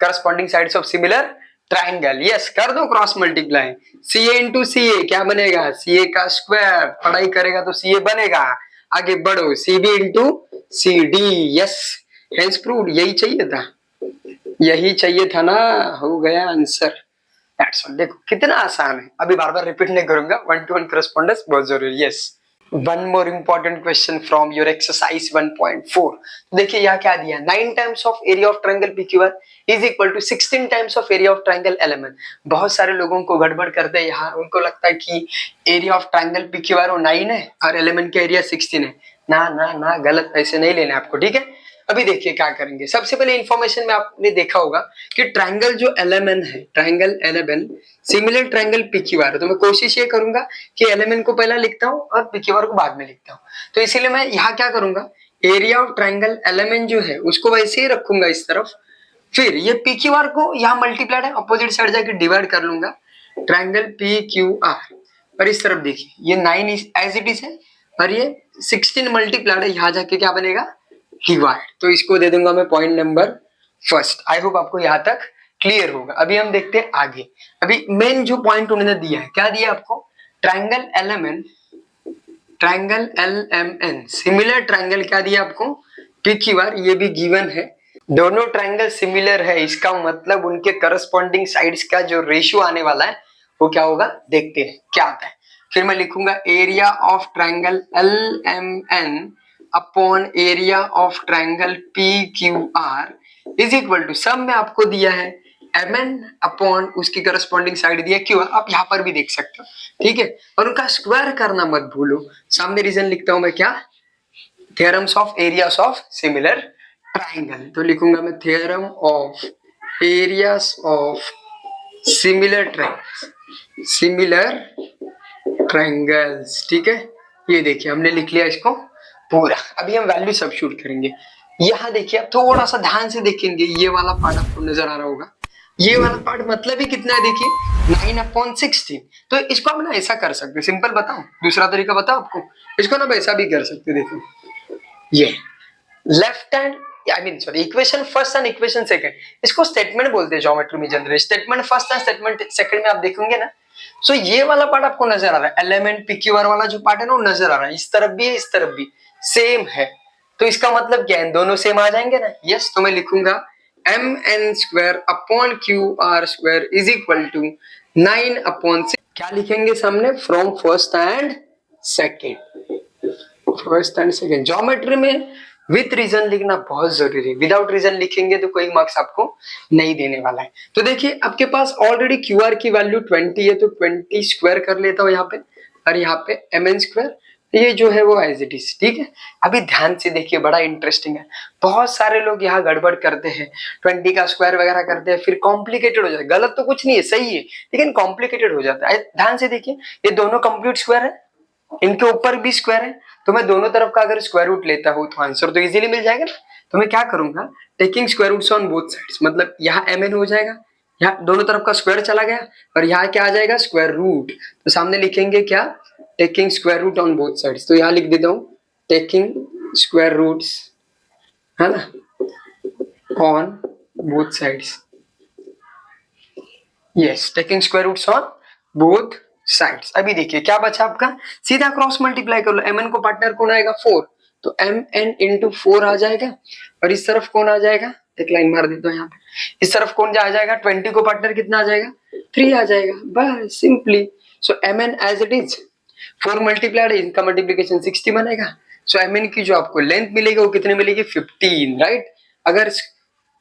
corresponding sides of similar triangle, yes. कर दो क्रॉस मल्टीप्लाई, सी ए इंटू सी ए क्या बनेगा, सी ए का स्क्वायर, पढ़ाई करेगा तो सी ए बनेगा। आगे बढ़ो, C B into C D, yes, hence proved, यही चाहिए था, यही चाहिए था ना, हो गया आंसर। That's all. देखो कितना आसान है, अभी बार बार रिपीट नहीं करूंगा, 1-to-1 करस्पॉन्डेंस बहुत जरूरी है, yes. One more important question from your exercise 1.4। देखिए यहाँ क्या दिया, 9 times of area of triangle PQR is equal to 16 times of area of triangle LMN। बहुत सारे लोगों को गड़बड़ करते हैं यहाँ, उनको लगता है कि एरिया ऑफ ट्रायंगल PQR वो 9 है और LMN का एरिया 16 है। ना ना ना, गलत, ऐसे नहीं लेना आपको, ठीक है। अभी देखिए क्या करेंगे, सबसे पहले इंफॉर्मेशन में आपने देखा होगा कि ट्रायंगल जो LMN है, triangle LMN similar triangle PQR, तो मैं कोशिश ये करूंगा कि LMN को पहला लिखता हूं और PQR को बाद में लिखता हूं। तो इसीलिए मैं यहाँ क्या करूंगा, एरिया ऑफ ट्रायंगल LMN जो है उसको वैसे ही रखूंगा इस तरफ, फिर ये PQR को यहाँ मल्टीप्लाइड है, अपोजिट साइड जाके डिवाइड कर लूंगा, ट्रायंगल PQR। और इस तरफ देखिए ये 9 एज इट इज है और ये 16 मल्टीप्लाइड है, यहाँ जाके क्या बनेगा, डिवाइड। तो इसको दे दूंगा मैं पॉइंट नंबर फर्स्ट। आई होप आपको यहाँ तक क्लियर होगा। अभी हम देखते हैं आगे। अभी मेन जो पॉइंट उन्होंने दिया है, क्या दिया आपको, triangle LMN, triangle LMN similar triangle, क्या दिया आपको, PQR, ये भी गिवन है। दोनों ट्रायंगल सिमिलर है, इसका मतलब उनके करस्पॉन्डिंग साइड्स का जो रेशियो आने वाला है वो क्या होगा, देखते हैं क्या आता है। फिर मैं लिखूंगा area of triangle LMN upon area of triangle PQR is equal to, सब में आपको दिया है MN अपॉन उसकी करस्पॉन्डिंग साइड दिया QR, आप यहाँ पर भी देख सकते हो, ठीक है। और उनका स्क्वायर करना मत भूलो। सामने रीजन लिखता हूं मैं क्या, theorems of areas of similar triangle, तो लिखूंगा मैं theorem of areas of similar triangles, ठीक है। ये देखिए हमने लिख लिया इसको पूरा। अभी हम वैल्यू सब्स्टिट्यूट करेंगे। यहाँ देखिए आप थोड़ा सा ध्यान से देखेंगे, ये वाला पार्ट आपको नजर आ रहा होगा, ये वाला पार्ट मतलब ही कितना है, देखिए 9/16। तो इसको हम ना ऐसा कर सकते हैं, सिंपल बताऊं, दूसरा तरीका बताओ आपको, इसको ना ऐसा भी कर सकते, देखो ये left hand, I mean sorry, equation first and equation second, इसको स्टेटमेंट बोलते हैं ज्योमेट्री में generally. Statement first and statement second में आप देखेंगे ना, सो ये वाला पार्ट आपको नजर आ रहा है, LMN PQR वाला जो पार्ट है ना वो नजर आ रहा है, इस तरफ भी है इस तरफ भी सेम है। तो इसका मतलब क्या है, दोनों सेम आ जाएंगे ना, यस। तो मैं लिखूंगा MN square upon QR square is equal to 9/6। क्या लिखेंगे सामने, from first and second. Geometry में विथ रीजन लिखना बहुत जरूरी है, विदाउट रीजन लिखेंगे तो कोई मार्क्स आपको नहीं देने वाला है। तो देखिए आपके पास ऑलरेडी QR की वैल्यू 20 है, तो 20 स्क्वायर कर लेता हूं यहाँ पे, और यहाँ पे MN स्क्वायर, ये जो है वो एज इट इज, ठीक है। अभी ध्यान से देखिए, बड़ा इंटरेस्टिंग है। बहुत सारे लोग यहाँ गड़बड़ करते हैं, 20 का स्क्वायर वगैरह करते हैं, फिर कॉम्प्लिकेटेड हो जाता है। गलत तो कुछ नहीं है, सही है, लेकिन कॉम्प्लिकेटेड हो जाता है। ध्यान से देखिए, ये दोनों कंप्लीट स्क्वायर है, इनके ऊपर भी स्क्वायर है, तो मैं दोनों तरफ का अगर स्क्वायर रूट लेता हूं तो आंसर तो इजीली मिल जाएगा ना। तो मैं क्या करूंगा, taking square roots on both sides, मतलब यहाँ mn हो जाएगा, यहाँ दोनों तरफ का स्क्वायर चला गया और यहाँ क्या आ जाएगा स्क्वायर रूट, तो सामने लिखेंगे क्या, taking square root on both sides, तो यहाँ लिख देता हूँ टेकिंग स्क्वायर रूट्स, है ना, on both sides, yes taking square roots on both sides. अभी देखिए क्या बचा आपका, सीधा क्रॉस मल्टीप्लाई कर लो, mn को पार्टनर कौन आएगा 4, तो mn इंटू 4 आ जाएगा और इस तरफ कौन आ जाएगा, एक लाइन मार देता हूं यहाँ पे, इस तरफ कौन आ जाएगा 20 को पार्टनर कितना आ जाएगा 3 आ जाएगा, बस simply. So mn as it is 4 multiplied इनका मल्टीप्लिकेशन 60 बनेगा, सो mn की जो आपको लेंथ मिलेगी वो कितने मिलेगी 15, राइट। अगर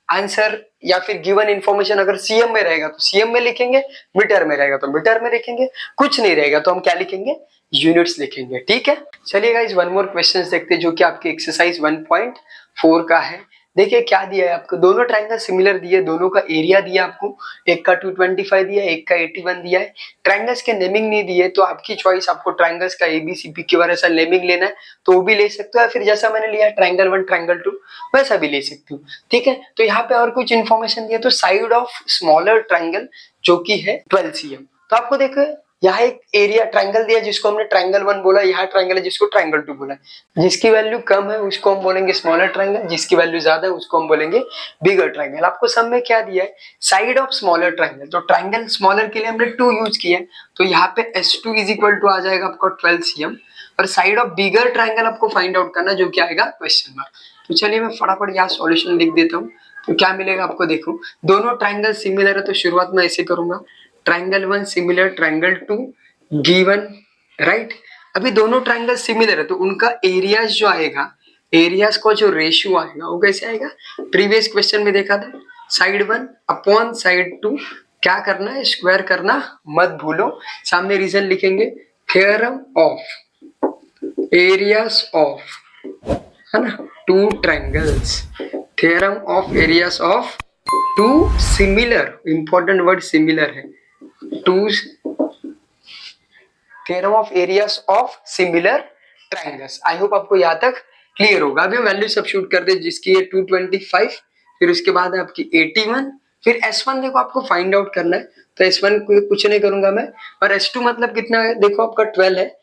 आंसर या फिर गिवन इंफॉर्मेशन अगर सीएम में रहेगा तो सीएम में लिखेंगे, मीटर में रहेगा तो मीटर में लिखेंगे, कुछ नहीं रहेगा तो हम क्या लिखेंगे, यूनिट्स लिखेंगे, ठीक है। चलिए गाइस वन मोर क्वेश्चन देखते हैं जो कि आपके एक्सरसाइज 1.4 का है। देखिए क्या दिया है आपको, दोनों ट्रायंगल सिमिलर दिए, दोनों का एरिया दिया आपको, एक का 225 दिया है, एक का 81 दिया है, ट्रायंगल्स के नेमिंग नहीं दिए, तो आपकी चॉइस, आपको ट्रायंगल्स का एबीसीपी के बारे में नेमिंग लेना है तो वो भी ले सकते हो, या फिर जैसा मैंने लिया ट्रायंगल 1 ट्रायंगल 2 वैसा भी ले सकते हो, ठीक है। तो यहाँ पे और कुछ इन्फॉर्मेशन दिया, तो साइड ऑफ स्मॉलर ट्रायंगल जो कि है 12 cm, तो आपको देखो यहाँ एक एरिया ट्रायंगल दिया जिसको हमने ट्रायंगल 1 बोला, यहाँ ट्रायंगल है जिसको ट्रायंगल 2 बोला, जिसकी वैल्यू कम है उसको हम बोलेंगे स्मॉलर ट्रायंगल, जिसकी वैल्यू ज्यादा है उसको हम बोलेंगे बिगर ट्रायंगल। आपको सब में क्या दिया है, साइड ऑफ स्मॉलर ट्रायंगल, तो ट्रायंगल स्मॉलर के लिए हमने 2 यूज किया है, तो यहाँ पे S2 इज इक्वल टू आ जाएगा आपको 12 cm, और साइड ऑफ बिगर ट्रायंगल आपको फाइंड आउट करना जो क्या आएगा क्वेश्चन मार्क। तो चलिए मैं फटाफट यहाँ सॉल्यूशन लिख देता हूँ, तो क्या मिलेगा आपको, देखो दोनों ट्रायंगल सिमिलर है तो शुरुआत में ऐसे करूंगा, triangle 1 similar triangle 2 given, right. अभी दोनों ट्रायंगल सिमिलर है तो उनका एरियाज जो आएगा, एरियाज का जो रेशियो आएगा वो कैसे आएगा, प्रीवियस क्वेश्चन में देखा था साइड 1 अपॉन साइड 2, क्या करना है स्क्वायर करना मत भूलो, सामने रीजन लिखेंगे थ्योरम ऑफ एरियाज ऑफ, है ना, 2 triangles, theorem of areas of 2 similar, important word similar है, 2 theorem of areas of similar triangles. I hope आपको यहाँ तक क्लियर होगा। अभी हम वैल्यू सब्स्टिट्यूट करते हैं, जिसकी है 225, फिर उसके बाद है आपकी 81, फिर S1 देखो आपको फाइंड आउट करना है, तो S1 को कुछ नहीं करूंगा मैं, और S2 मतलब कितना है देखो आपका 12 है,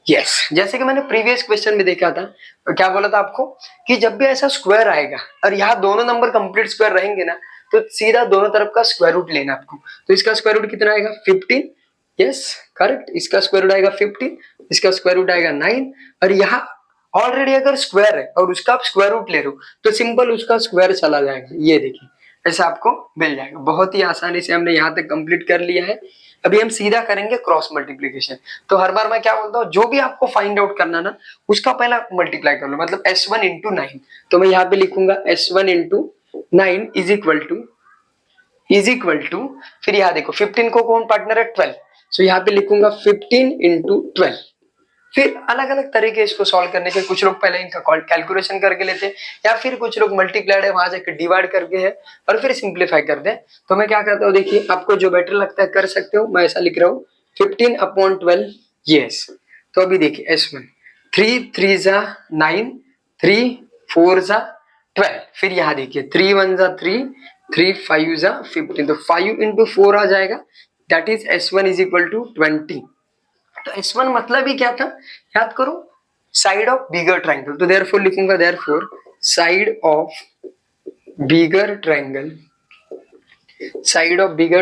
यस जैसे कि मैंने प्रीवियस क्वेश्चन में देखा था, तो क्या बोला था आपको कि जब भी ऐसा स्क्वायर आएगा और यहाँ दोनों नंबर कंप्लीट स्क्वायर रहेंगे ना, तो सीधा दोनों तरफ का स्क्वायर रूट लेना आपको, तो इसका स्क्वायर रूट कितना आएगा 15, यस करेक्ट, इसका स्क्वायर रूट आएगा 15, इसका स्क्वायर रूट आएगा 9, और यहाँ ऑलरेडी अगर स्क्वायर है और उसका आप स्क्वायर रूट ले रहे हो तो सिंपल उसका स्क्वायर चला जाएगा, ये देखिए ऐसा आपको मिल जाएगा। बहुत ही आसानी से हमने यहाँ तक कंप्लीट कर लिया है। अभी हम सीधा करेंगे क्रॉस मल्टीप्लीकेशन, तो हर बार मैं क्या बोलता हूँ, जो भी आपको फाइंड आउट करना ना उसका पहला मल्टीप्लाई कर लो, मतलब S1 इंटू 9, तो मैं यहाँ पे लिखूंगा S1 into 9 is equal to, फिर यहाँ देखो 15 को कौन पार्टनर है 12, सो यहाँ पे लिखूंगा 15 इंटू 12। फिर अलग अलग तरीके इसको सॉल्व करने के, कुछ लोग पहले इनका कैलकुलेशन करके लेते हैं, या फिर कुछ लोग मल्टीप्लाइड है वहां जाकर डिवाइड करके है और फिर सिंप्लीफाई करते हैं। तो मैं क्या करता हूँ, देखिए आपको जो बेटर लगता है कर सकते हो, मैं ऐसा लिख रहा हूँ 15 अपॉन 12, यस। तो अभी देखिए S1 3 3 जा 9, 3 4 जा 12, फिर यहाँ देखिए 3 1 जा 3, 3 5 जा 15, तो 5 इंटू 4 आ जाएगा, that is S1 is equal to 20। तो S1 मतलब ही क्या था, याद करो, साइड ऑफ बिगर ट्रायंगल, तो देयरफॉर लिखूंगा therefore side of bigger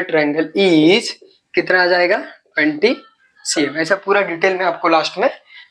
triangle is कितना आ जाएगा 20 cm, ऐसा पूरा डिटेल में आपको लास्ट में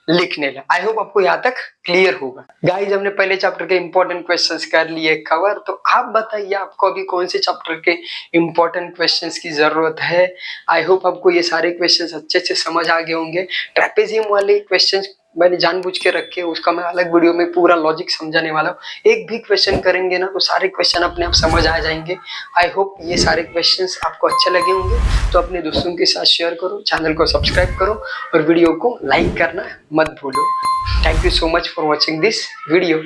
लिखने लगा। आई होप आपको यहाँ तक क्लियर होगा। गाइज हमने पहले चैप्टर के इंपॉर्टेंट क्वेश्चंस कर लिए कवर, तो आप बताइए आपको अभी कौन से चैप्टर के इंपॉर्टेंट क्वेश्चंस की जरूरत है। आई होप आपको ये सारे क्वेश्चंस अच्छे से समझ आ गए होंगे। ट्रेपेजियम वाले क्वेश्चंस मैंने जानबूझ के रखे, उसका मैं अलग वीडियो में पूरा लॉजिक समझाने वाला हूँ। एक भी क्वेश्चन करेंगे ना तो सारे क्वेश्चन अपने आप समझ आ जाएंगे। आई होप ये सारे क्वेश्चंस आपको अच्छे लगे होंगे, तो अपने दोस्तों के साथ शेयर करो, चैनल को सब्सक्राइब करो और वीडियो को लाइक करना मत भूलो। Thank you so much for watching this video.